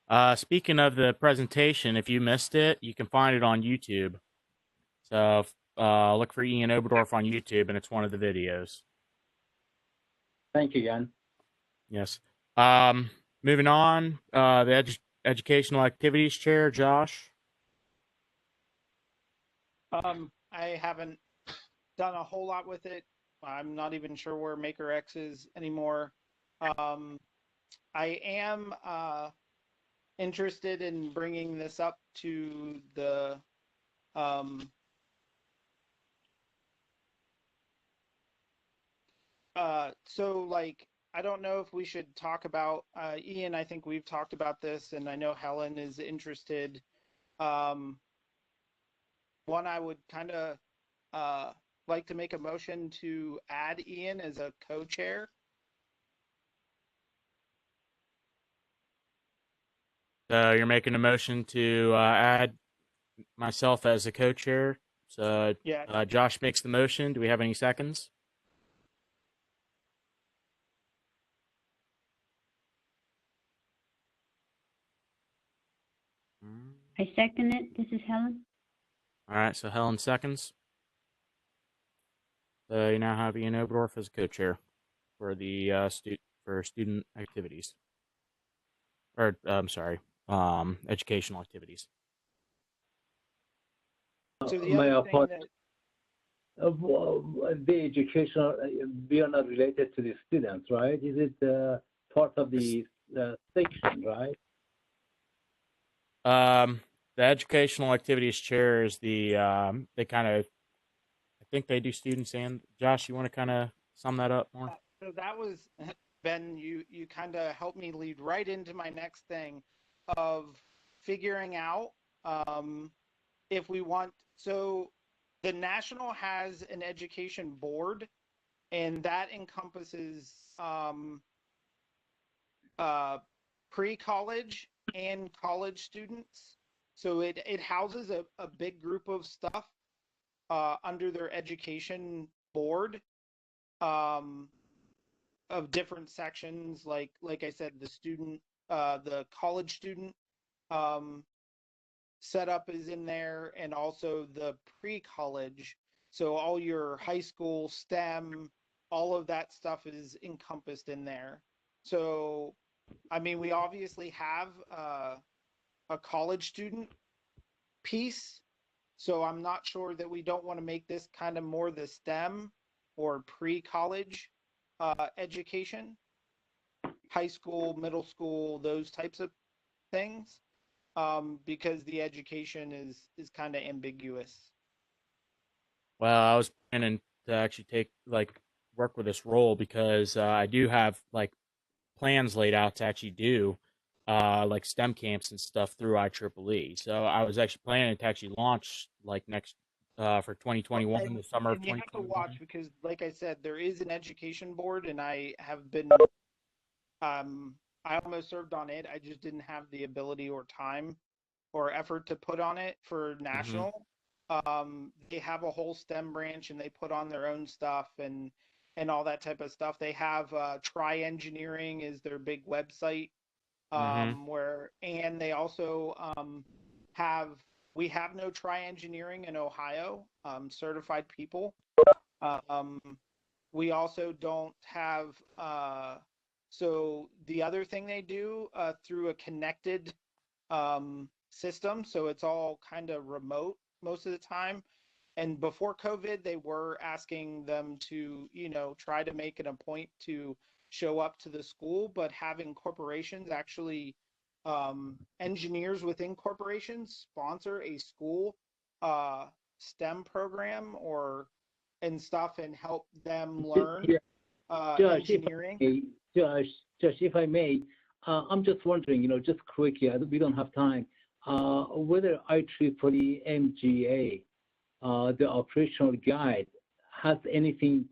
have. Speaking of the presentation, if you missed it, you can find it on YouTube. So look for Ian Oberdorf on YouTube, and it's one of the videos. Thank you, Jan. Yes. Moving on, the educational activities chair, Josh. I haven't done a whole lot with it. I'm not even sure where Maker X is anymore. I am interested in bringing this up to the so like I don't know if we should talk about, Ian, I think we've talked about this, and I know Helen is interested. One, I would kind of like to make a motion to add Ian as a co-chair. So you're making a motion to add myself as a co-chair. So Yeah. Josh makes the motion. Do we have any seconds? I second it. This is Helen. All right, so Helen seconds. So you now have Ian Oberdorf as co-chair for the student activities, or I'm sorry, educational activities. So the My other thing apologies. that, The educational, we are not related to the students, right? Is it part of the section, right? The educational activities chair is the they kind of, I think they do students and Josh. You want to kind of sum that up more? so that was, Ben, you kind of helped me lead right into my next thing of figuring out if we want, so the National has an education board, and that encompasses pre-college and college students. So it houses a big group of stuff under their education board of different sections, like I said, the college student setup is in there, and also the pre-college. So all your high school STEM, all of that stuff is encompassed in there. So, I mean, we obviously have a college student piece. So I'm not sure that we don't want to make this kind of more the STEM or pre-college education, high school, middle school, those types of things, because the education is kind of ambiguous. Well, I was planning to actually work with this role because I do have like plans laid out to actually do like STEM camps and stuff through IEEE. So I was actually planning to actually launch like next for 2021, And, the summer of and you have to watch 2021. because, like I said, there is an education board, and I have been, I almost served on it. I just didn't have the ability or time or effort to put on it for Mm-hmm. national. They have a whole STEM branch, and they put on their own stuff and all that type of stuff. They have Try Engineering is their big website, Mm-hmm. and they also have, we have no Try Engineering in Ohio, certified people. Um, we also don't have, so the other thing they do through a connected system, so it's all kind of remote most of the time. And before COVID, they were asking them to, try to make it a point to show up to the school, but having corporations actually, engineers within corporations sponsor a school STEM program and stuff and help them learn Josh, engineering. If I may, I'm just wondering, just quickly, we don't have time, whether IEEE MGA, the operational guide, has anything,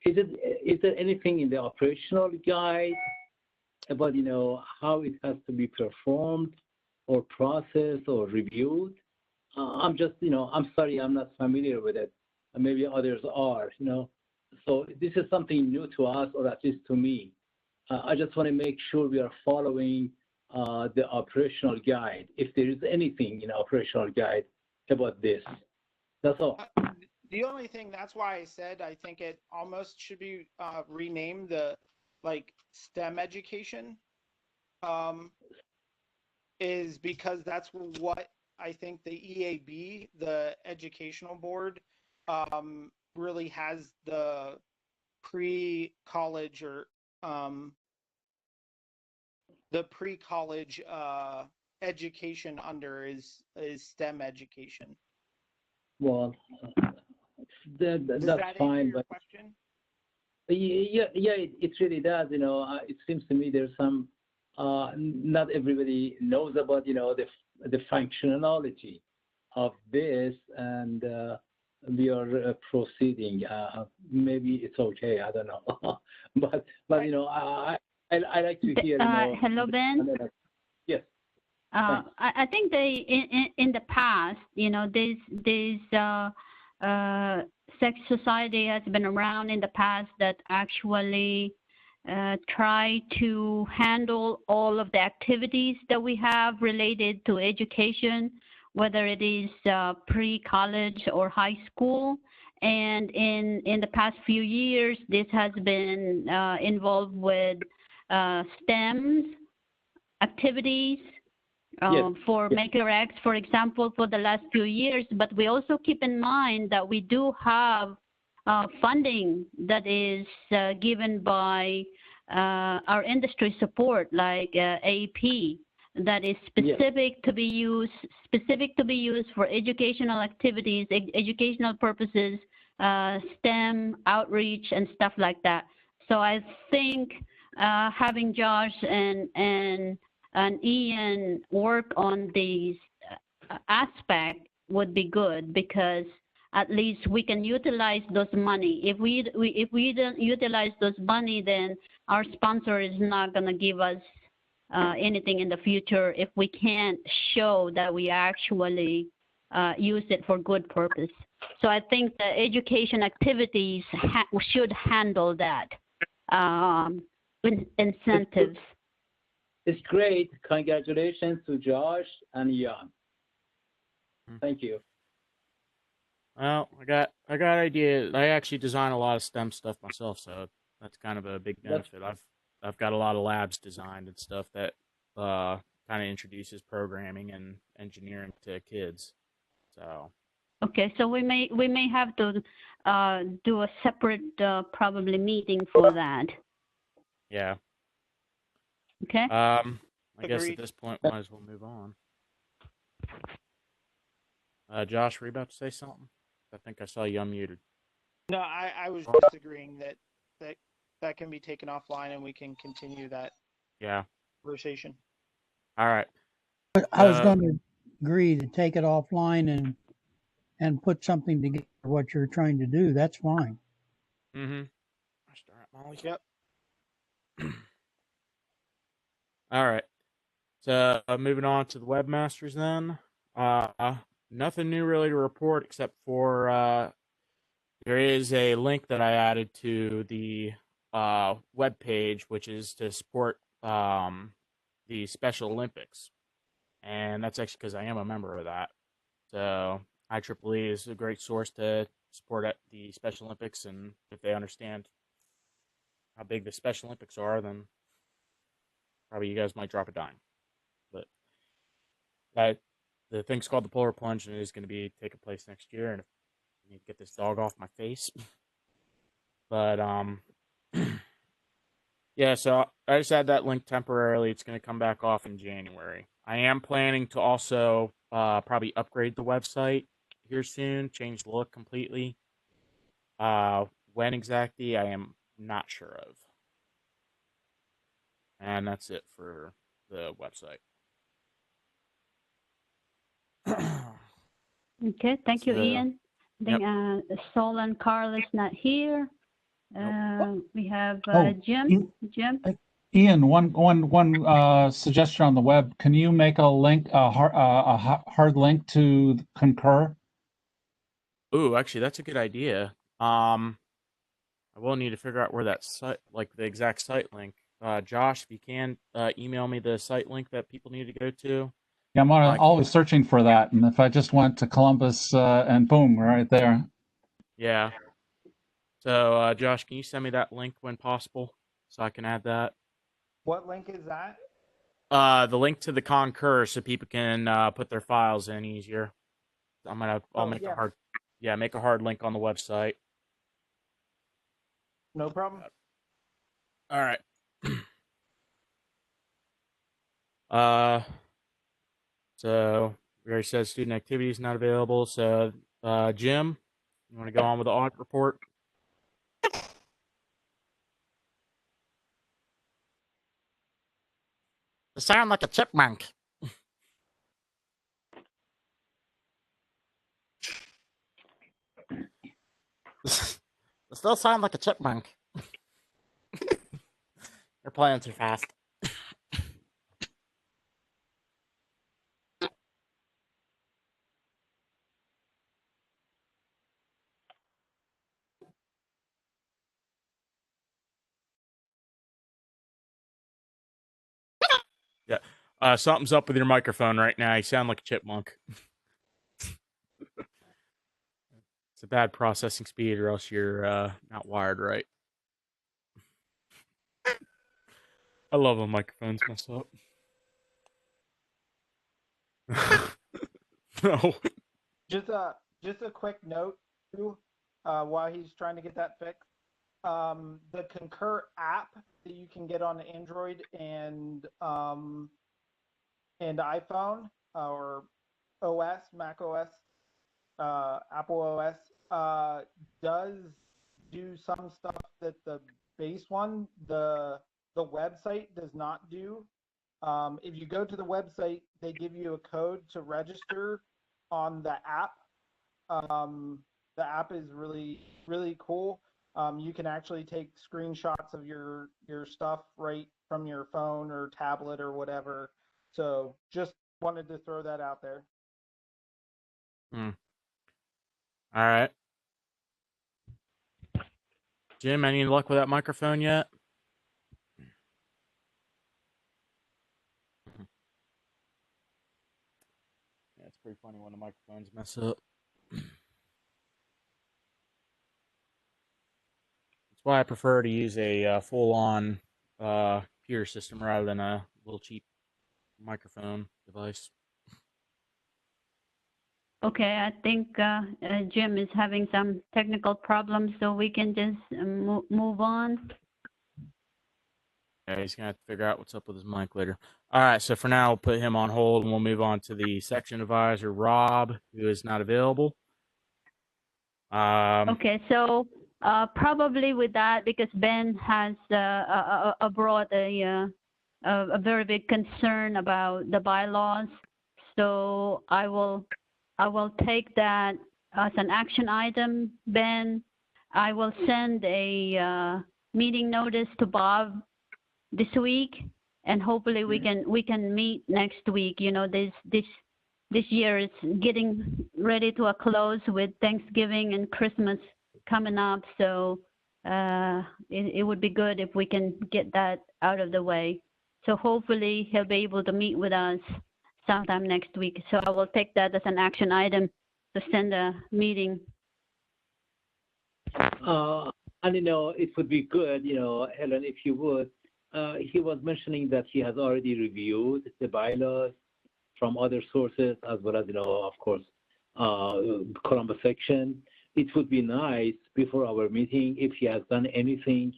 is there anything in the operational guide about, how it has to be performed or processed or reviewed? I'm just, I'm sorry, I'm not familiar with it. Maybe others are, So this is something new to us, or at least to me. I just want to make sure we are following the operational guide, if there is anything in operational guide about this. That's all. The only thing, that's why I said I think it almost should be renamed the STEM education, is because that's what I think the EAB, the educational board, really has the pre-college or the pre-college education under is STEM education. Well, Does that's that fine, answer your but question? Yeah, it really does. It seems to me there's some, not everybody knows about, the functionality of this, and we are proceeding. Maybe it's okay. I don't know, but I like to hear. Hello, Ben. Yes. I think in the past, this sex society has been around in the past that actually try to handle all of the activities that we have related to education, whether it is pre-college or high school. And in the past few years, this has been involved with STEM activities. Yes. For Maker X, for example, for the last few years, but we also keep in mind that we do have funding that is given by our industry support, like AP, that is specific to be used for educational activities, educational purposes, STEM outreach and stuff like that. So I think having Josh and Ian work on these aspects would be good, because at least we can utilize those money. If we don't utilize those money, then our sponsor is not going to give us anything in the future if we can't show that we actually use it for good purpose. So I think the education activities should handle that incentives. It's great. Congratulations to Josh and Ian. Thank you. Well, I got ideas. I actually design a lot of STEM stuff myself, so that's kind of a big benefit. I've got a lot of labs designed and stuff that kind of introduces programming and engineering to kids. So. Okay, so we may have to do a separate probably meeting for that. Yeah. Okay. I guess Agreed. at this point, might as well move on. Josh, were you about to say something? I think I saw you unmuted. No, I was just agreeing that can be taken offline and we can continue that conversation. All right. I was going to agree to take it offline and put something together what you're trying to do. That's fine. Mm-hmm. Molly. Yep. All right. So moving on to the webmasters then. Nothing new really to report except for there is a link that I added to the web page, which is to support the Special Olympics, and that's actually because I am a member of that. So IEEE is a great source to support at the Special Olympics, and if they understand how big the Special Olympics are, then probably you guys might drop a dime. But the thing's called the Polar Plunge, and it is going to be taking place next year. And I need to get this dog off my face. But yeah. So I just add that link temporarily. It's going to come back off in January. I am planning to also probably upgrade the website here soon, change the look completely. When exactly, I am not sure of. And that's it for the website. Okay, thank you, So, Ian. I think Sol and Carl is not here. We have Jim. Ian, one suggestion on the web. Can you make a link, a hard link to Concur? Ooh, actually, that's a good idea. I will need to figure out where that site, like the exact site link. Josh, if you can, email me the site link that people need to go to. Yeah, I'm always searching for that, and if I just went to Columbus and boom, right there. Yeah. So, Josh, can you send me that link when possible so I can add that? What link is that? The link to the Concur so people can put their files in easier. I'll make a hard link on the website. No problem. All right. So we already said student activities not available. So, Jim, you want to go on with the audit report? You sound like a chipmunk. You still sound like a chipmunk. You're playing too fast. Yeah. Something's up with your microphone right now. You sound like a chipmunk. It's a bad processing speed, or else you're not wired right. I love when microphones mess up. No. Just a quick note too, while he's trying to get that fixed. The Concur app that you can get on Android and iPhone or OS, Mac OS, Apple OS, does do some stuff that the base one, the website does not do. If you go to the website, they give you a code to register on the app. The app is really, really cool. You can actually take screenshots of your stuff right from your phone or tablet or whatever. So just wanted to throw that out there. All right. Jim, any luck with that microphone yet? Yeah, it's pretty funny when the microphones mess up. That's why I prefer to use a full-on computer system rather than a little cheap microphone device. Okay, I think Jim is having some technical problems, so we can just move on. Yeah, he's gonna have to figure out what's up with his mic later. All right, so for now, we'll put him on hold, and we'll move on to the section advisor, Rob, who is not available. Okay, so probably with that, because Ben has brought a very big concern about the bylaws, so I will take that as an action item, Ben. I will send a meeting notice to Bob this week, and hopefully we can meet next week. You know, this year is getting ready to a close with Thanksgiving and Christmas coming up, so it would be good if we can get that out of the way. So hopefully he'll be able to meet with us sometime next week. So I will take that as an action item to send a meeting. And it would be good, Helen, if you would. He was mentioning that he has already reviewed the bylaws from other sources, as well as, of course, Columbus section. It would be nice before our meeting if he has done anything,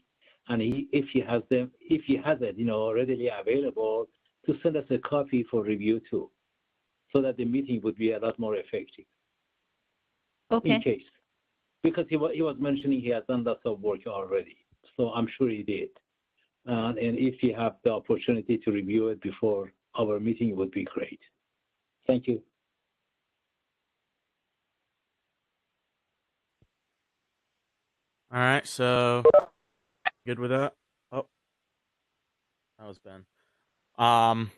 and if he has it, readily available, to send us a copy for review too, so that the meeting would be a lot more effective. Okay. In case, because he was mentioning he has done lots of work already, so I'm sure he did. And if you have the opportunity to review it before our meeting, it would be great. Thank you. All right, so good with that? Oh, that was Ben. Shall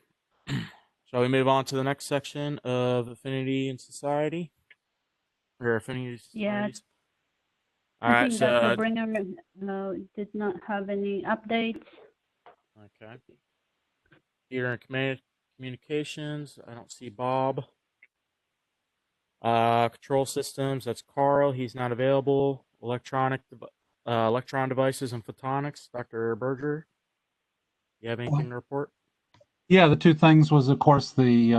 we move on to the next section of Affinity and Society? Or Affinity Societies? Yeah. All right, I think Dr. Bringer did not have any updates. Okay. Computer and communications, I don't see Bob. Control systems, that's Carl. He's not available. Electron devices and photonics, Dr. Berger. You have anything to report? Yeah, the two things was, of course, the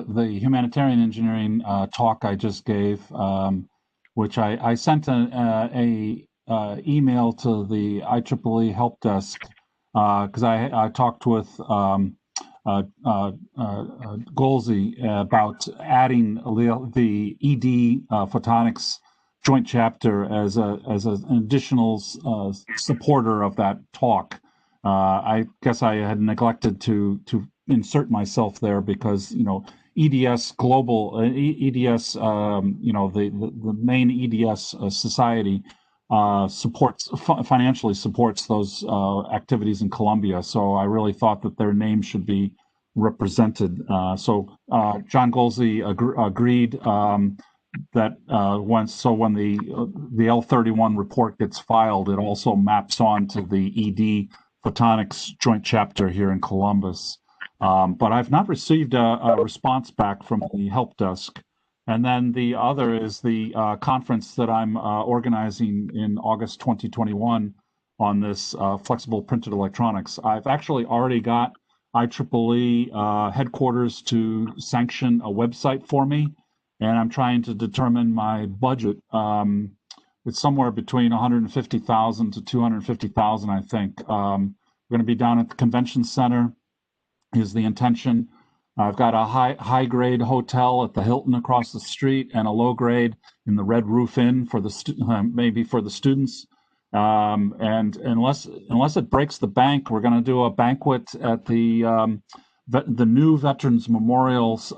humanitarian engineering talk I just gave, which I sent a email to the IEEE help desk because I talked with Golsey about adding the ED photonics joint chapter as an additional supporter of that talk. I guess I had neglected to insert myself there because, you know, EDS Global, EDS, you know, the main EDS society supports, financially supports those activities in Colombia. So I really thought that their name should be represented. So John Golsey agreed that when the L31 report gets filed, it also maps on to the ED Photonics joint chapter here in Columbus. But I've not received a response back from the help desk. And then the other is the conference that I'm organizing in August 2021 on this flexible printed electronics. I've actually already got IEEE headquarters to sanction a website for me, and I'm trying to determine my budget. It's somewhere between 150,000 to 250,000, I think. We're going to be down at the convention center is the intention. I've got a high grade hotel at the Hilton across the street and a low grade in the Red Roof Inn for the maybe for the students. And unless it breaks the bank, we're going to do a banquet at the new Veterans Memorials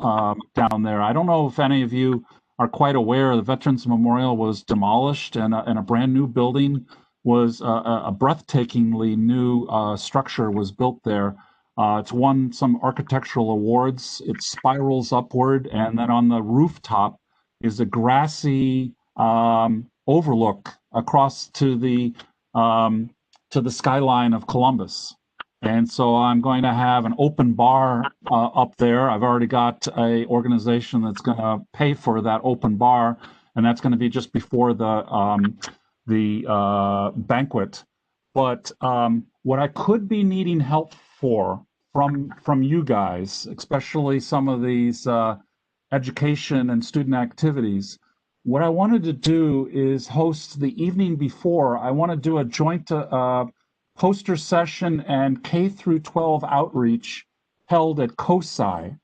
down there. I don't know if any of you are quite aware the Veterans Memorial was demolished and a brand new building was a breathtakingly new structure was built there. It's won some architectural awards. It spirals upward, and then on the rooftop is a grassy overlook across to the skyline of Columbus. And so I'm going to have an open bar up there. I've already got a organization that's going to pay for that open bar, and that's going to be just before the banquet. But what I could be needing help for from you guys, especially some of these education and student activities, what I wanted to do is host the evening before. I want to do a joint poster session and K through 12 outreach held at COSI.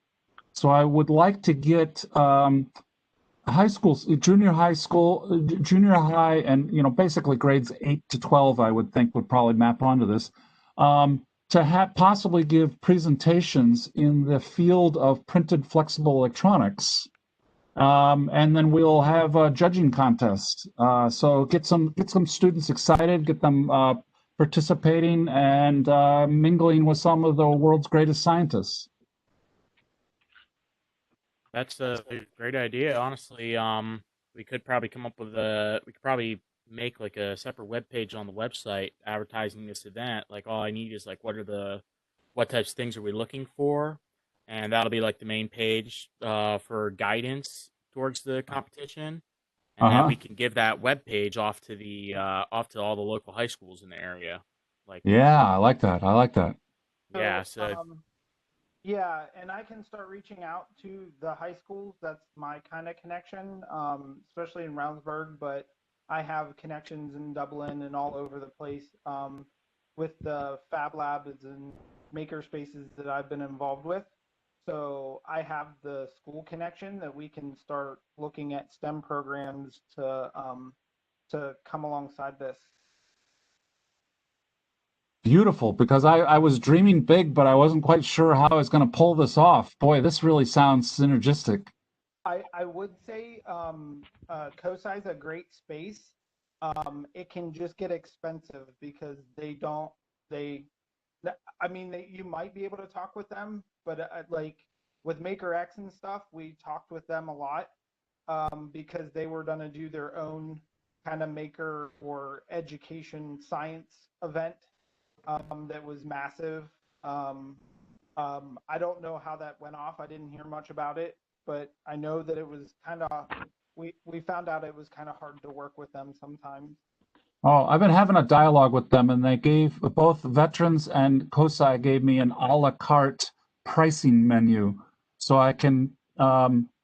So I would like to get high schools, junior high, and basically grades 8 to 12, I would think would probably map onto this, to possibly give presentations in the field of printed flexible electronics. And then we'll have a judging contest. So get some students excited, get them participating and mingling with some of the world's greatest scientists. That's a great idea. Honestly, we could probably come up with we could probably make like a separate web page on the website advertising this event. Like all I need is like what types of things are we looking for, and that'll be like the main page for guidance towards the competition. And then we can give that web page off to all the local high schools in the area. Like, yeah, I like that. Yeah, so yeah, and I can start reaching out to the high schools. That's my kind of connection, especially in Roundsburg, but I have connections in Dublin and all over the place with the Fab Labs and maker spaces that I've been involved with. So I have the school connection that we can start looking at STEM programs to come alongside this. Beautiful, because I was dreaming big, but I wasn't quite sure how I was going to pull this off. Boy, this really sounds synergistic. I would say COSI is a great space. It can just get expensive because you might be able to talk with them, but like with MakerX and stuff, we talked with them a lot because they were going to do their own kind of maker or education science event that was massive. I don't know how that went off. I didn't hear much about it, but I know that it was kind of, we found out it was kind of hard to work with them sometimes. Oh, I've been having a dialogue with them, and they gave both Veterans and COSI gave me an a la carte pricing menu, so I can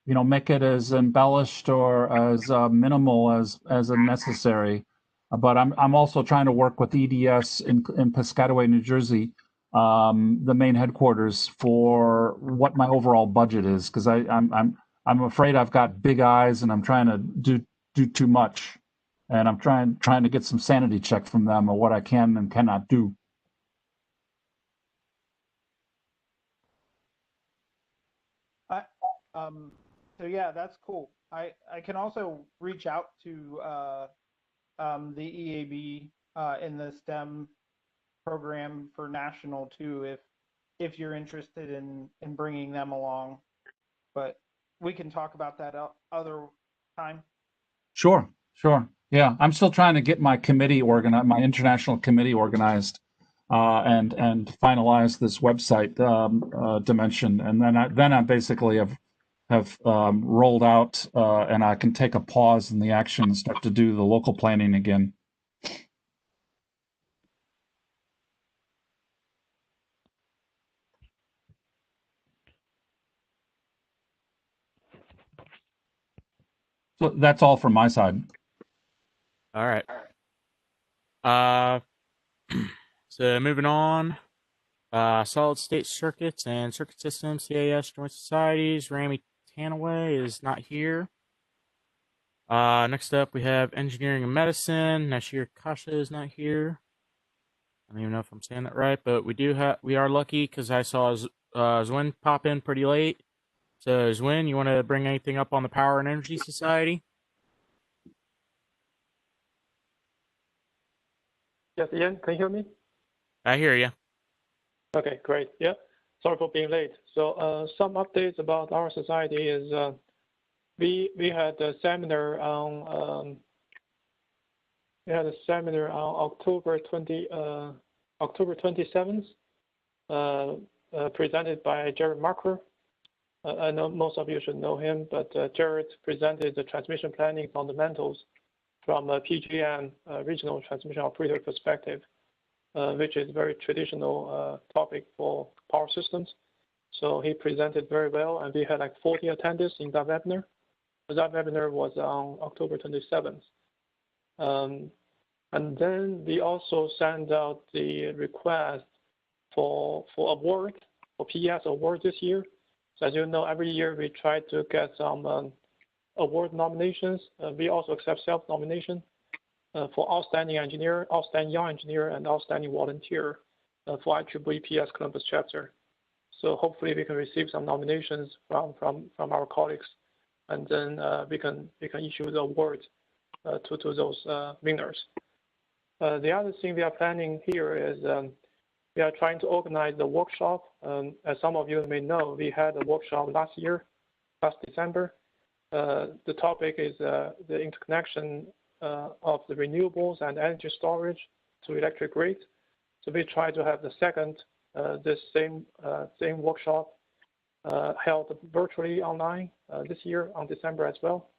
make it as embellished or as minimal as necessary. But I'm also trying to work with EDS in Piscataway, New Jersey, the main headquarters, for what my overall budget is, because I'm afraid I've got big eyes and I'm trying to do too much. And I'm trying to get some sanity check from them of what I can and cannot do. So yeah, that's cool. I can also reach out to the EAB in the STEM program for national too, if you're interested in bringing them along. But we can talk about that other time. Sure, sure. Yeah, I'm still trying to get my committee organized, my international committee organized, and finalize this website dimension, and then I basically have rolled out, and I can take a pause in the action and start to do the local planning again. So that's all from my side. All right. So moving on. Solid state circuits and circuit systems, CAS joint societies. Rami Tanaway is not here. Next up we have engineering and medicine. Nashir Kasha is not here. I don't even know if I'm saying that right, but we are lucky because I saw Zwin pop in pretty late. So Zwin, you want to bring anything up on the Power and Energy Society? Yes, Ian, can you hear me? I hear you. Okay, great. Yeah, sorry for being late. So some updates about our society is we had a seminar on October 27th, presented by Jared Marker. I know most of you should know him, but Jared presented the transmission planning fundamentals from a PJM regional transmission operator perspective, which is a very traditional topic for power systems. So he presented very well, and we had like 40 attendees in that webinar. That webinar was on October 27th. And then we also sent out the request for award, for PES award this year. So as you know, every year we try to get some award nominations. We also accept self-nomination for outstanding engineer, outstanding young engineer, and outstanding volunteer for IEEE PS Columbus chapter. So hopefully we can receive some nominations from our colleagues, and then we can issue the award to those winners. The other thing we are planning here is we are trying to organize the workshop. As some of you may know, we had a workshop last December. The topic is the interconnection of the renewables and energy storage to electric grid. So we try to have the second, this same workshop held virtually online this year on December as well.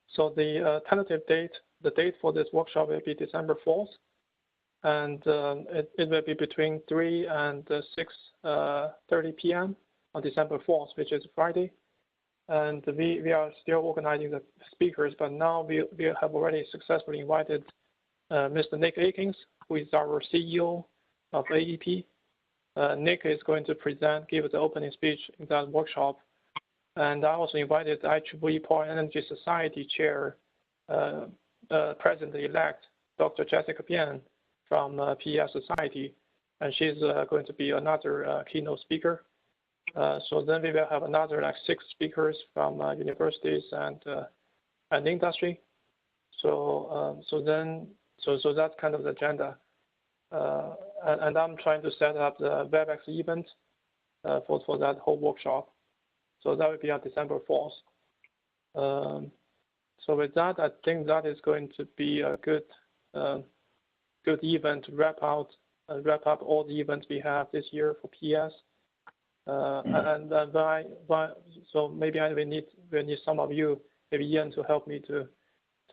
So the tentative date, the date for this workshop will be December 4th, and it will be between 3 and 6:30 p.m. on December 4th, which is Friday. And we are still organizing the speakers, but now we have already successfully invited Mr. Nick Akins, who is our CEO of AEP. Nick is going to give the opening speech in that workshop. And I also invited IEEE Power and Energy Society Chair, President-elect, Dr. Jessica Bian from PES Society, and she's going to be another keynote speaker. So then we will have another like 6 speakers from universities and industry. So that's kind of the agenda. And I'm trying to set up the WebEx event for that whole workshop. So that will be on December 4th. So with that, I think that is going to be a good event to wrap up all the events we have this year for PS. So maybe we need some of you, maybe Ian, to help me to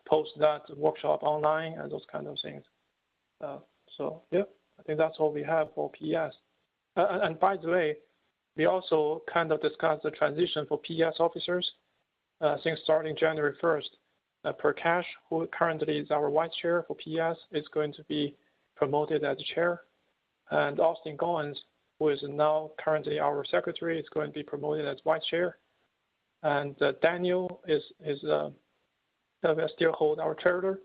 post that workshop online and those kind of things. So yeah, I think that's all we have for PS. And by the way, we also kind of discussed the transition for PS officers. Since starting January 1st, Prakash, who currently is our vice chair for PS, is going to be promoted as chair, and Austin Goins, who is now currently our secretary, is going to be promoted as vice chair. And Daniel will still hold our charter.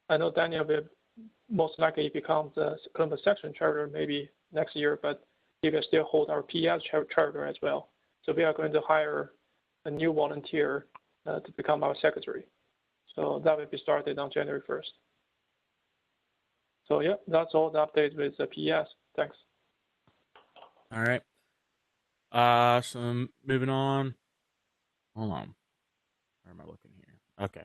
I know Daniel will most likely become the Columbus section charter maybe next year, but he will still hold our PS charter as well. So we are going to hire a new volunteer to become our secretary. So that will be started on January 1st. So yeah, that's all the update with the PES. Thanks. All right. So moving on. Hold on. Where am I looking here? Okay.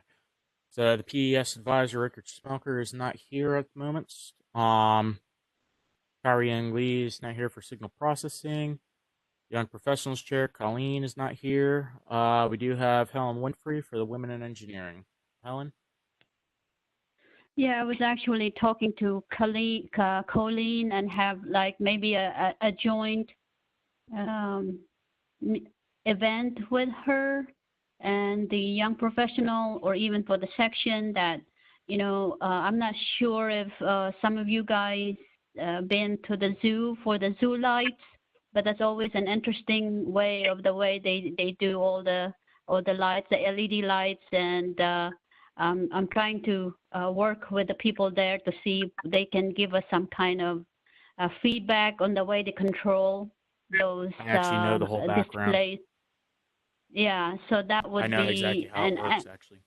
So the PES advisor, Richard Smelker, is not here at the moment. Kyrie Young Lee is not here for signal processing. Young Professionals Chair, Colleen, is not here. We do have Helen Winfrey for the Women in Engineering. Helen? Yeah, I was actually talking to Colleen and have like maybe a joint event with her and the young professional, or even for the section that, you know, I'm not sure if some of you guys been to the zoo for the zoo lights, but that's always an interesting way of the way they do all the lights, the LED lights, and I'm trying to work with the people there to see if they can give us some kind of feedback on the way they control those I actually know the whole background. displays. Yeah, so that would I know be exactly how it works, actually.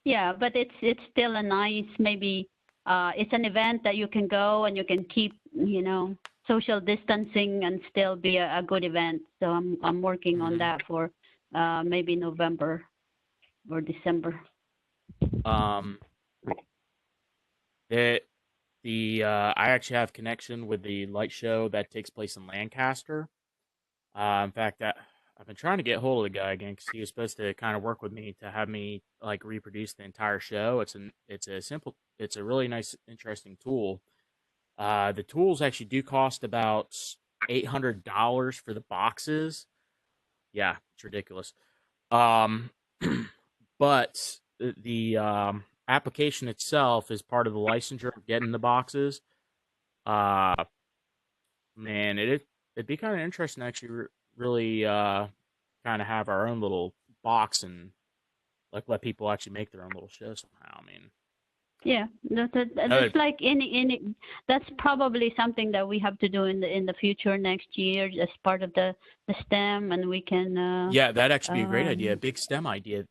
Yeah, but it's still a nice, maybe it's an event that you can go and you can keep, you know, social distancing and still be a good event. So I'm working on that for maybe November or December. I actually have connection with the light show that takes place in Lancaster. In fact, I've been trying to get hold of the guy again because he was supposed to kind of work with me to have me like reproduce the entire show. It's a really nice, interesting tool. The tools actually do cost about $800 for the boxes. Yeah, it's ridiculous. But the application itself is part of the licensure of getting the boxes. Man, it'd be kind of interesting to actually really kind of have our own little box and like let people actually make their own little show somehow. I mean, yeah, that's like any. That's probably something that we have to do in the future next year as part of the STEM, and we can. Yeah, that'd actually be a great idea. A big STEM idea.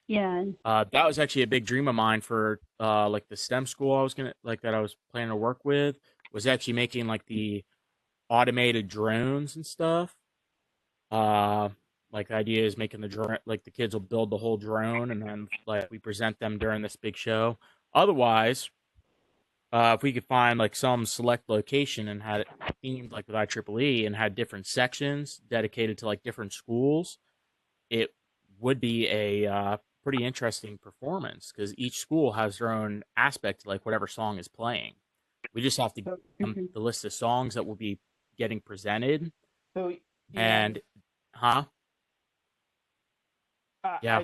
Yeah. That was actually a big dream of mine for like the STEM school I was planning to work with, was actually making like the automated drones and stuff. Like the idea is making the drone, like the kids will build the whole drone and then like we present them during this big show. Otherwise, if we could find like some select location and had it themed like with IEEE and had different sections dedicated to like different schools, it would be a pretty interesting performance because each school has their own aspect to like whatever song is playing. We just have to the list of songs that will be getting presented. So and yeah.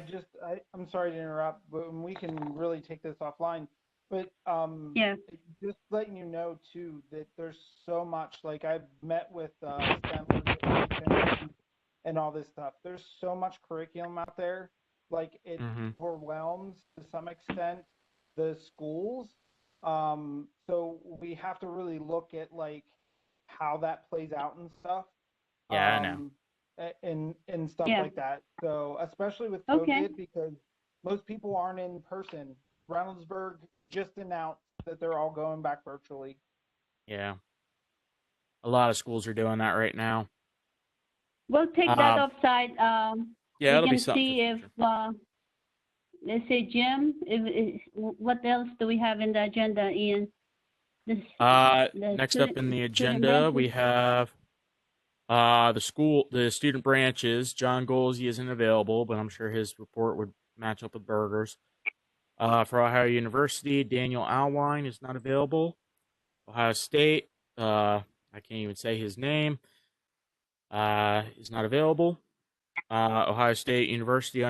I'm sorry to interrupt, but we can really take this offline. But yeah, just letting you know too that there's so much. Like I've met with STEM and all this stuff. There's so much curriculum out there. Like it overwhelms to some extent the schools. So we have to really look at like how that plays out and stuff. Yeah, I know. And stuff like that. So especially with COVID, because most people aren't in person. Reynoldsburg just announced that they're all going back virtually. Yeah. A lot of schools are doing that right now. We'll take that offside. Yeah, it'll be something. See if let's say Jim. What else do we have in the agenda, Ian? Next up in the agenda, we have the student branches. John Golsey isn't available, but I'm sure his report would match up with Berger's. For Ohio University, Daniel Alwine is not available. Ohio State, I can't even say his name, is not available. Ohio State University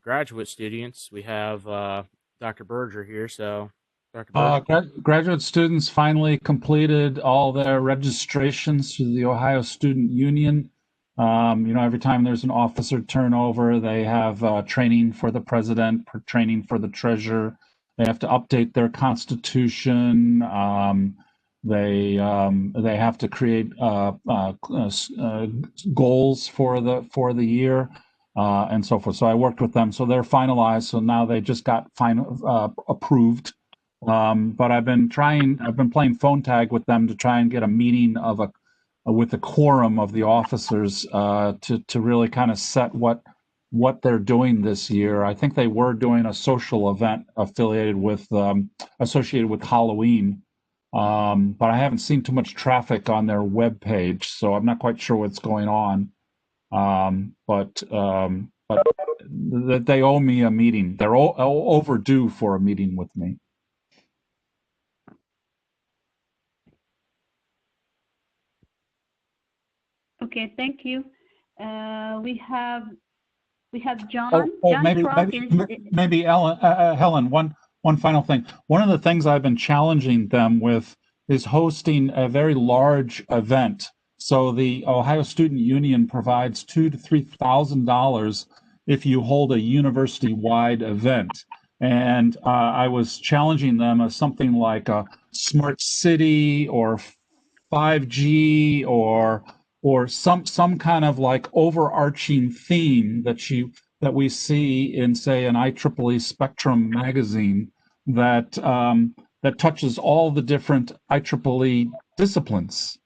graduate students, we have Dr. Berger here. So, Dr. Berger. Graduate students finally completed all their registrations to the Ohio Student Union. Every time there's an officer turnover, they have training for the president, training for the treasurer. They have to update their constitution. They have to create goals for the year and so forth. So I worked with them. So they're finalized. So now they just got approved. But I've been playing phone tag with them to try and get a meeting with the quorum of the officers to really kind of set what they're doing this year. I think they were doing a social event associated with Halloween. But I haven't seen too much traffic on their web page, so I'm not quite sure what's going on. But they owe me a meeting. They're overdue for a meeting with me. Okay, thank you. We have John. Oh, maybe Ellen, Helen, one final thing. One of the things I've been challenging them with is hosting a very large event. So the Ohio Student Union provides $2,000 to $3,000 if you hold a university-wide event. And I was challenging them as something like a smart city or 5G or some kind of like overarching theme that we see in, say, an IEEE Spectrum magazine that touches all the different IEEE disciplines,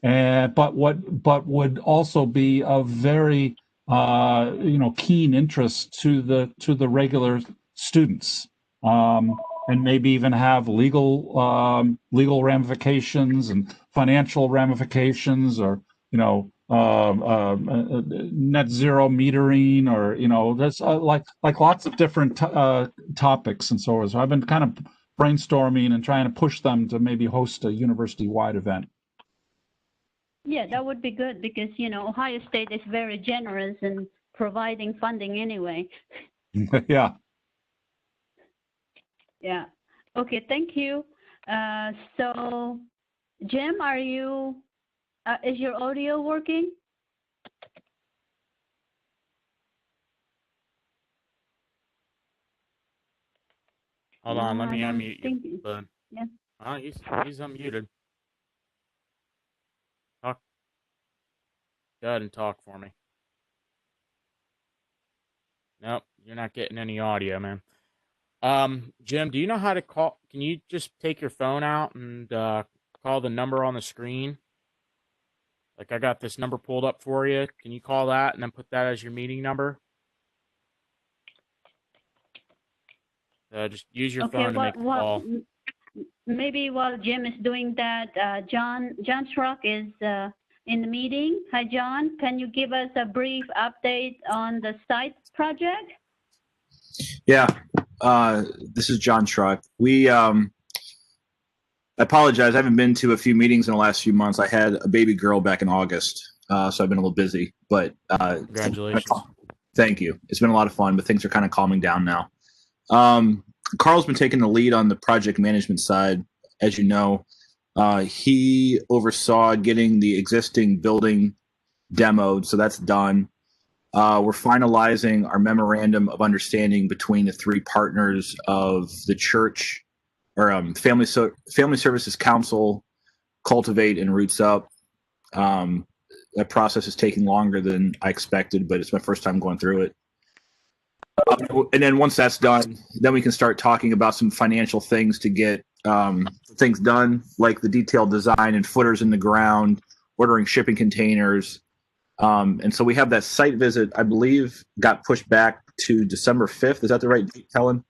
but would also be of very keen interest to the regular students, and maybe even have legal ramifications and financial ramifications, or net zero metering, or there's like lots of different topics and so on. So I've been kind of brainstorming and trying to push them to maybe host a university-wide event. Yeah, that would be good because, Ohio State is very generous in providing funding anyway. Yeah. Yeah. Okay, thank you. So, Jim, is your audio working? Hold on, let me unmute you. Yeah. He's unmuted. Talk. Go ahead and talk for me. Nope, you're not getting any audio, man. Jim, do you know how to call? Can you just take your phone out and call the number on the screen? Like, I got this number pulled up for you. Can you call that and then put that as your meeting number? Just use your phone to make the call. Maybe while Jim is doing that, John Schrock is in the meeting. Hi, John. Can you give us a brief update on the site project? Yeah, this is John Schrock. I apologize. I haven't been to a few meetings in the last few months. I had a baby girl back in August, so I've been a little busy. But congratulations. Thank you. It's been a lot of fun, but things are kind of calming down now. Carl's been taking the lead on the project management side. As you know, he oversaw getting the existing building demoed, so that's done. We're finalizing our memorandum of understanding between the three partners of the church, or Family Services Council, Cultivate, and Roots Up. That process is taking longer than I expected, but it's my first time going through it. And then once that's done, then we can start talking about some financial things to get things done, like the detailed design and footers in the ground, ordering shipping containers. And so we have that site visit, I believe, got pushed back to December 5th. Is that the right date, Helen?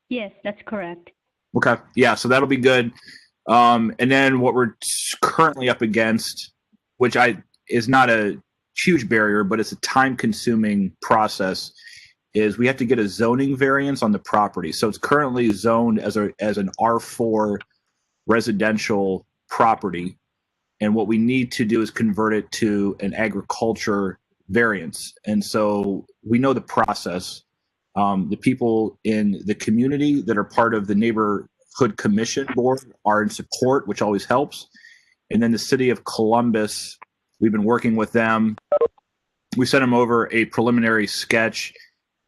Yes, that's correct. Okay. Yeah, so that'll be good. And then what we're currently up against, which is not a huge barrier, but it's a time-consuming process, is we have to get a zoning variance on the property. So it's currently zoned as an R4 residential property. And what we need to do is convert it to an agriculture variance. And so we know the process. The people in the community that are part of the neighborhood commission board are in support, which always helps. And then the city of Columbus, we've been working with them. We sent them over a preliminary sketch,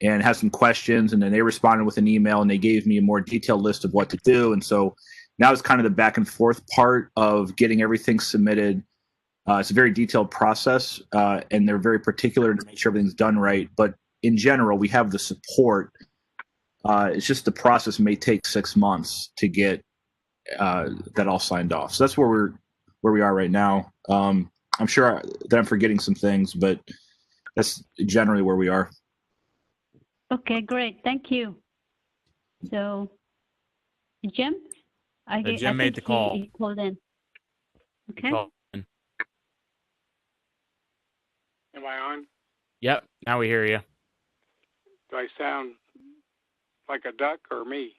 and had some questions, and then they responded with an email, and they gave me a more detailed list of what to do. And so now it's kind of the back and forth part of getting everything submitted. It's a very detailed process, and they're very particular to make sure everything's done right. But in general, we have the support. It's just the process may take 6 months to get that all signed off. So that's where we are right now. I'm sure that I'm forgetting some things, but that's generally where we are. Okay, great. Thank you. So, Jim? Jim made the call. He called in. Okay. In. Am I on? Yep, now we hear you. Do I sound like a duck or me?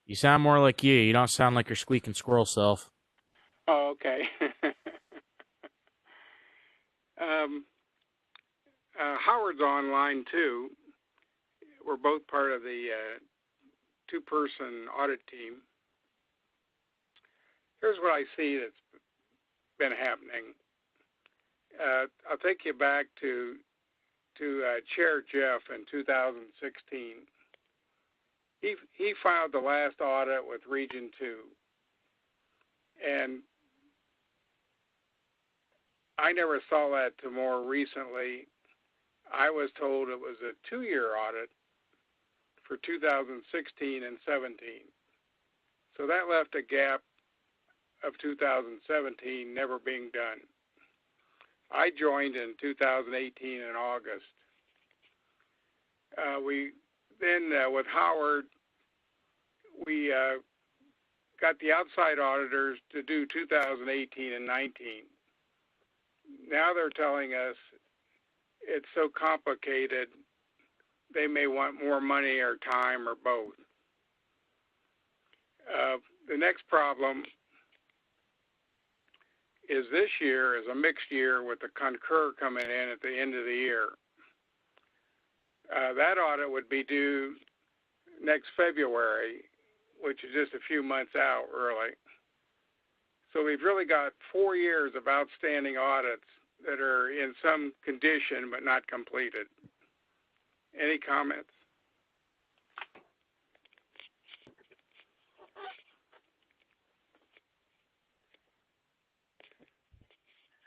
You sound more like you. You don't sound like your squeaking squirrel self. Oh, okay. Howard's online too. We're both part of the two-person audit team. Here's what I see that's been happening. I'll take you back to Chair Jeff in 2016. He filed the last audit with Region 2, and I never saw that till more recently. I was told it was a 2-year audit for 2016 and 17. So that left a gap of 2017 never being done. I joined in 2018 in August. We then, with Howard, we got the outside auditors to do 2018 and 19. Now they're telling us it's so complicated, they may want more money or time or both. The next problem is this year is a mixed year with the concur coming in at the end of the year. That audit would be due next February, which is just a few months out, really. So we've really got 4 years of outstanding audits that are in some condition but not completed. Any comments?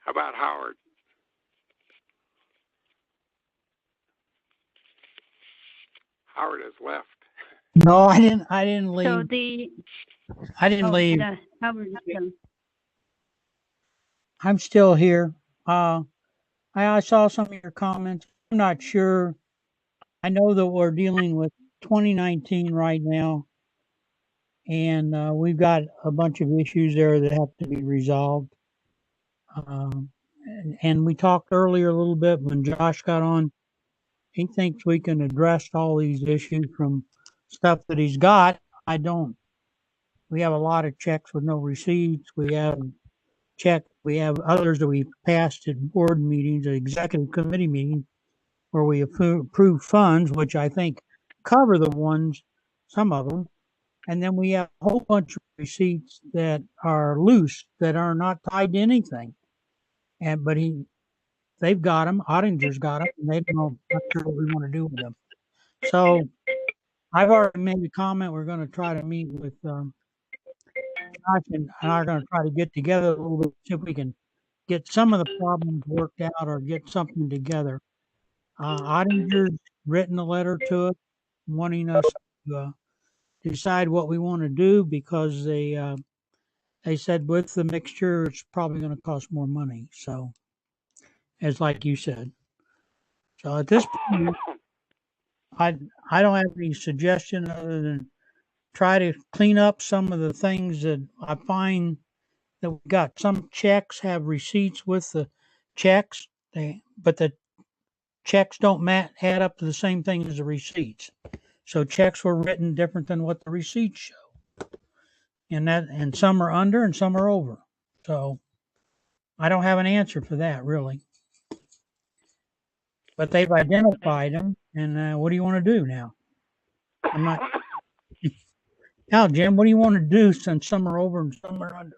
How about Howard? Howard has left. No, I didn't leave. So I didn't leave. Howard, I'm still here. I saw some of your comments. I'm not sure. I know that we're dealing with 2019 right now, and we've got a bunch of issues there that have to be resolved. And we talked earlier a little bit when Josh got on. He thinks we can address all these issues from stuff that he's got. I don't. We have a lot of checks with no receipts. We have others that we passed at board meetings, at executive committee meetings, where we approve funds, which I think cover the ones, some of them. And then we have a whole bunch of receipts that are loose, that are not tied to anything. But they've got them, Ottinger's got them, and they don't know not sure what we want to do with them. So I've already made a comment. We're going to try to meet with Josh and are going to try to get together a little bit, see if we can get some of the problems worked out or get something together. Ottinger's written a letter to us wanting us to decide what we want to do because they said with the mixture, it's probably going to cost more money. So, as like you said. So at this point, I don't have any suggestion other than try to clean up some of the things that I find that we got. Some checks have receipts with the checks, but the checks don't add up to the same thing as the receipts. So checks were written different than what the receipts show. And some are under and some are over. So I don't have an answer for that really. But they've identified them, and what do you want to do now? I'm not. Now, Jim, what do you want to do since some are over and some are under?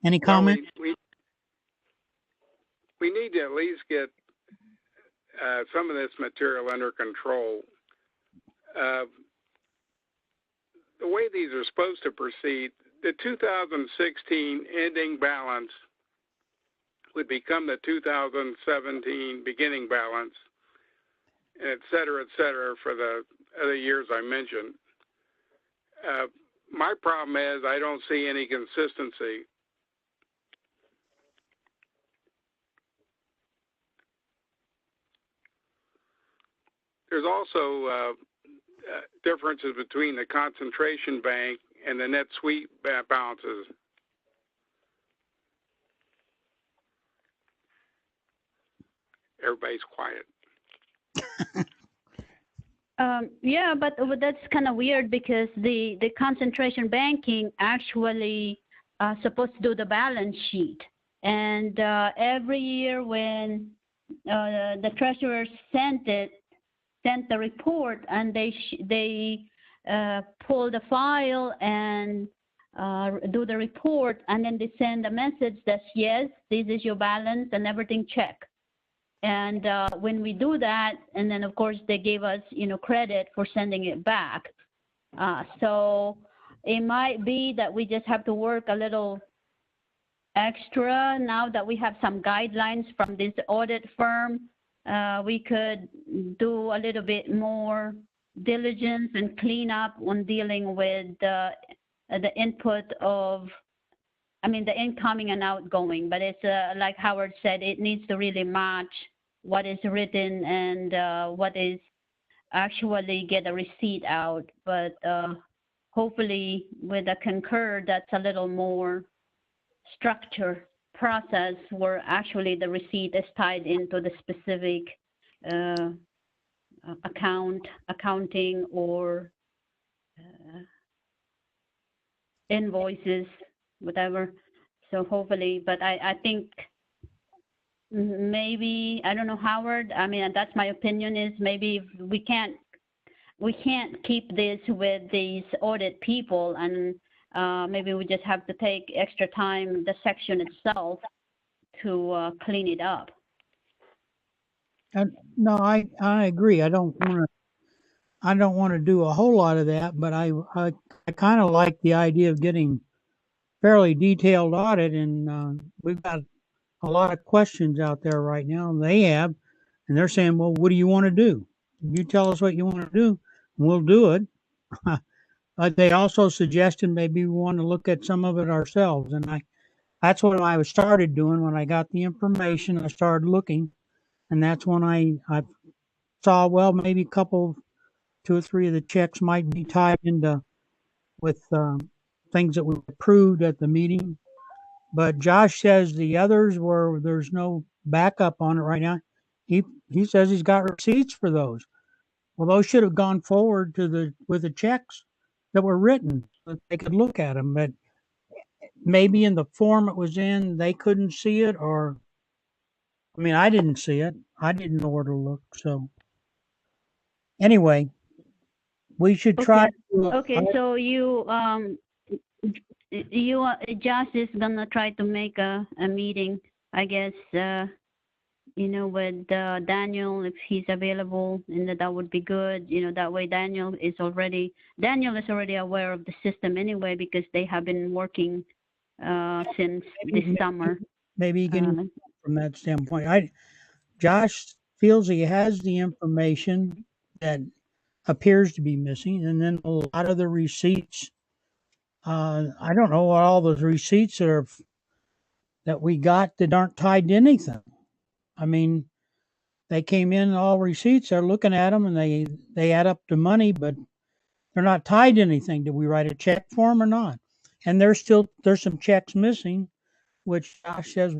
Any comment? Well, we need to at least get some of this material under control. The way these are supposed to proceed, the 2016 ending balance would become the 2017 beginning balance, et cetera, for the other years I mentioned. My problem is I don't see any consistency. There's also differences between the concentration bank and the net sweep balances. Everybody's quiet. Yeah, but that's kind of weird because the concentration banking actually supposed to do the balance sheet. And every year when the treasurer sent the report and they pull the file and do the report, and then they send a message that yes, this is your balance and everything check. And when we do that, and then of course they gave us, credit for sending it back. So it might be that we just have to work a little extra now that we have some guidelines from this audit firm. We could do a little bit more diligence and clean up on dealing with the input of, the incoming and outgoing. But it's like Howard said, it needs to really match what is written and what is actually get a receipt out. But hopefully with a concur, that's a little more structure process where actually the receipt is tied into the specific accounting or invoices, whatever. So hopefully, but I think maybe, I don't know, Howard, that's my opinion, is maybe we can't keep this with these audit people, and maybe we just have to take extra time, the section itself, to clean it up. No, I agree. I don't want to do a whole lot of that, but I kind of like the idea of getting fairly detailed audit, and we've got a lot of questions out there right now. And they're saying, well, what do you want to do? You tell us what you want to do, and we'll do it. They also suggested maybe we want to look at some of it ourselves, and that's what I started doing when I got the information. I started looking, and that's when I saw, well, maybe two or three of the checks might be tied into with things that we approved at the meeting. But Josh says the others where there's no backup on it right now. He says he's got receipts for those. Well, those should have gone forward with the checks that were written so that they could look at them. But maybe in the form it was in, they couldn't see it, or I didn't see it. I didn't know where to look. So anyway, we should try. Okay, so Josh is gonna try to make a meeting, I guess, with Daniel, if he's available, and that would be good. That way Daniel is already aware of the system anyway, because they have been working since this summer. Maybe you can, from that standpoint. Josh feels he has the information that appears to be missing, and then a lot of the receipts. I don't know what all those receipts that we got that aren't tied to anything. They came in, all receipts. They're looking at them, and they add up to money, but they're not tied to anything. Did we write a check for them or not? And there's some checks missing, which Josh says,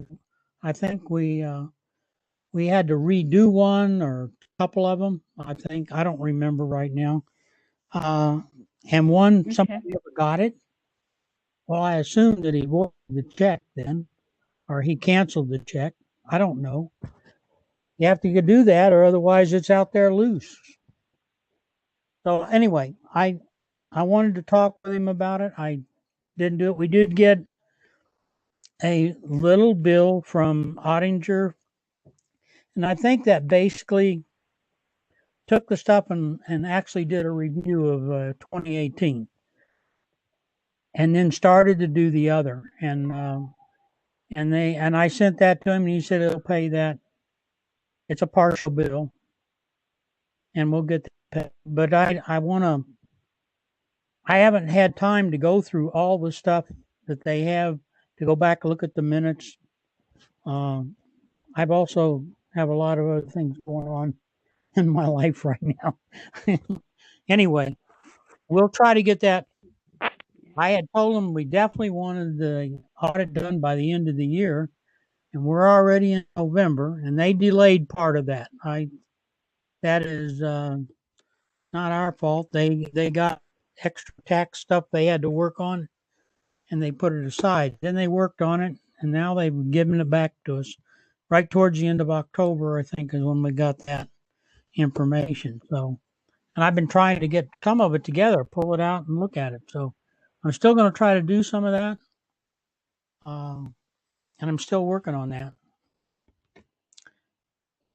I think we had to redo one or a couple of them. I don't remember right now. And one, somebody never got it. Well, I assumed that he voided the check then, or he canceled the check. I don't know. You have to do that, or otherwise it's out there loose. So anyway, I wanted to talk with him about it. I didn't do it. We did get a little bill from Ottinger, And I think that basically took the stuff and actually did a review of 2018 and then started to do the other. And I sent that to him and he said he'll pay that. It's a partial bill and we'll get that. But I haven't had time to go through all the stuff that they have to go back and look at the minutes. I've also have a lot of other things going on in my life right now. Anyway, we'll try to get that. I had told them we definitely wanted the audit done by the end of the year, and we're already in November, and they delayed part of that. That is not our fault. They got extra tax stuff they had to work on, and they put it aside. Then they worked on it, and now they've given it back to us. Right towards the end of October, I think, is when we got that information. So, and I've been trying to get some of it together, pull it out, and look at it. So, I'm still going to try to do some of that, and I'm still working on that.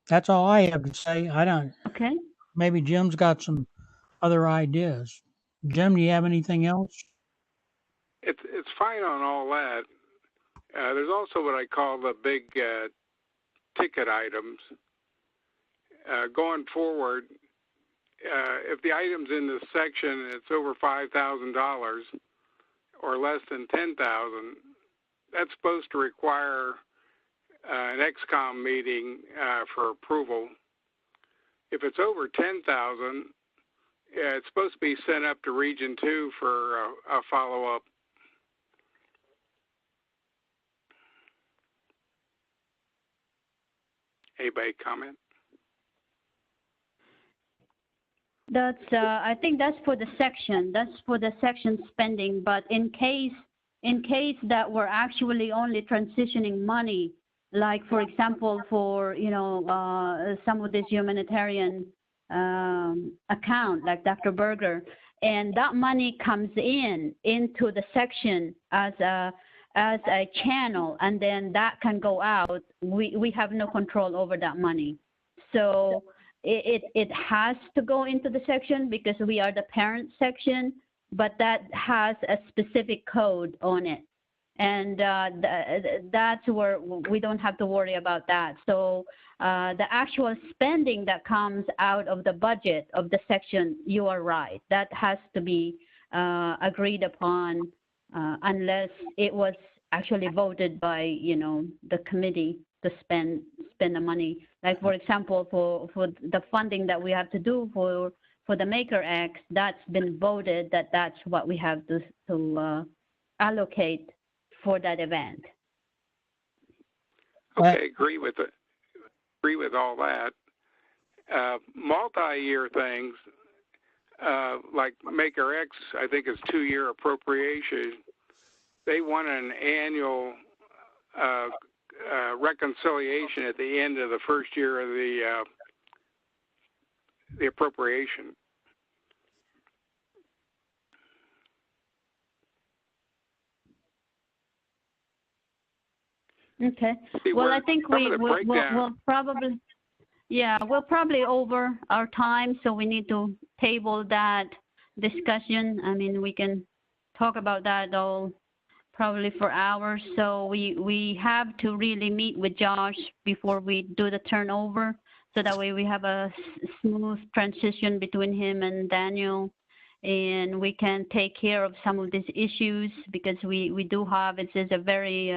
That's all I have to say. I don't. Okay. Maybe Jim's got some other ideas. Jim, do you have anything else? It's fine on all that. There's also what I call the big ticket items. Going forward, if the item's in this section and it's over $5,000 or less than $10,000, that's supposed to require an ExCom meeting for approval. If it's over $10,000, it's supposed to be sent up to Region 2 for a follow-up. Anybody comment? That's I think that's for the section. That's for the section spending. But in case that we're actually only transitioning money, like for example, for some of this humanitarian account, like Dr. Berger, and that money comes into the section as a channel, and then that can go out. We have no control over that money, so it has to go into the section because we are the parent section, but that has a specific code on it, and that's where we don't have to worry about that. So the actual spending that comes out of the budget of the section, you are right, that has to be agreed upon unless it was actually voted by the committee to spend the money. Like for example, for the funding that we have to do for the Maker X, that's been voted that's what we have to allocate for that event. Okay, agree with all that. Multi-year things like Maker X, I think is 2-year appropriation. They want an annual reconciliation at the end of the first year of the appropriation. Okay. See, well, I think we'll probably, we'll probably over our time, so we need to table that discussion. I mean, we can talk about that all probably for hours. So we have to really meet with Josh before we do the turnover, so that way we have a smooth transition between him and Daniel, and we can take care of some of these issues, because we do have, it's a very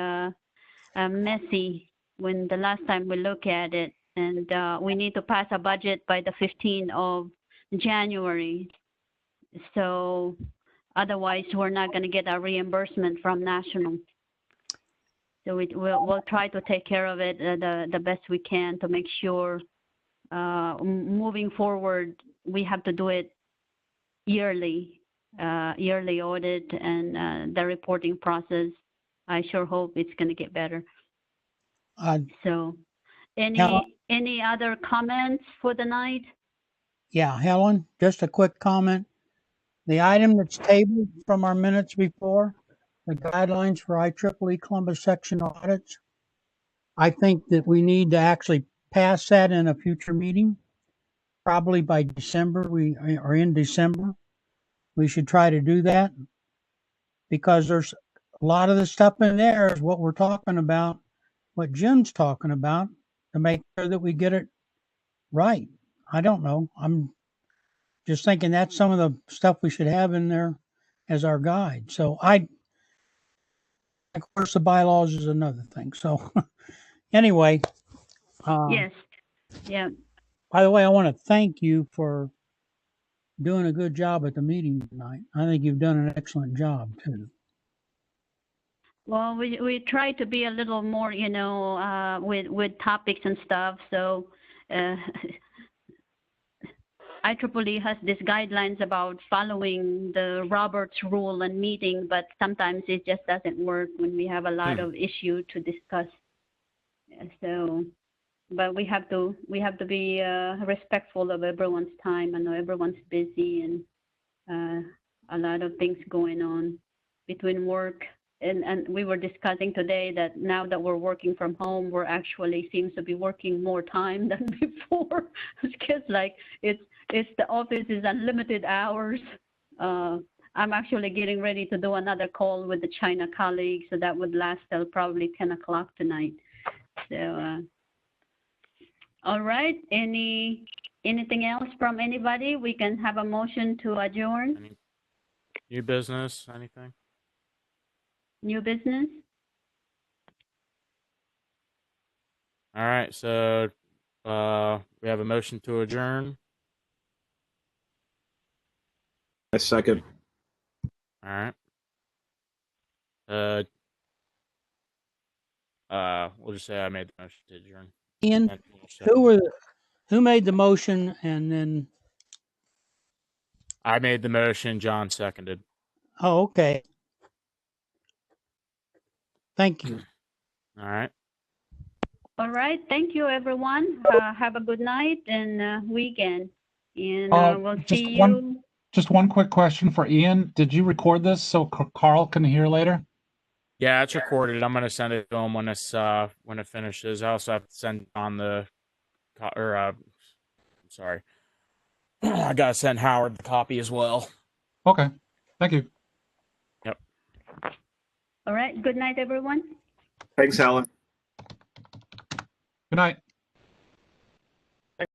messy when the last time we look at it, and we need to pass a budget by the 15th of January. So otherwise we're not going to get our reimbursement from national. So we'll try to take care of it the best we can to make sure moving forward we have to do it yearly audit, and the reporting process. I sure hope it's going to get better. So any other comments for the night? Yeah, Helen, just a quick comment. The item that's tabled from our minutes before, the guidelines for IEEE Columbus section audits, I think that we need to actually pass that in a future meeting, probably by December. We are in December. We should try to do that because there's a lot of the stuff in there is what we're talking about, what Jim's talking about, to make sure that we get it right. I don't know. I'm just thinking that's some of the stuff we should have in there as our guide. So of course, the bylaws is another thing. So anyway, Yes. Yeah. by the way, I want to thank you for doing a good job at the meeting tonight. I think you've done an excellent job too. Well, we try to be a little more, with topics and stuff. So IEEE has these guidelines about following the Roberts rule and meeting, but sometimes it just doesn't work when we have a lot of issue to discuss. So, but we have to be respectful of everyone's time. I know everyone's busy and a lot of things going on between work. And we were discussing today that now that we're working from home, we're actually seems to be working more time than before. It's like it's the office is unlimited hours. I'm actually getting ready to do another call with the China colleagues, so that would last till probably 10 o'clock tonight. So, all right. Anything else from anybody? We can have a motion to adjourn. Any new business? Anything? New business? All right, so we have a motion to adjourn. A second. All right. We'll just say I made the motion to adjourn. Ian, And we'll second. who made the motion and then? I made the motion. John seconded. Oh, okay. Thank you. All right. All right. Thank you, everyone. Have a good night and weekend. And we'll see you. Just one quick question for Ian. Did you record this so Carl can hear later? Yeah, it's recorded. I'm gonna send it to him when it finishes. I also have to send on the sorry. I gotta send Howard the copy as well. Okay. Thank you. Yep. All right. Good night, everyone. Thanks, Alan. Good night.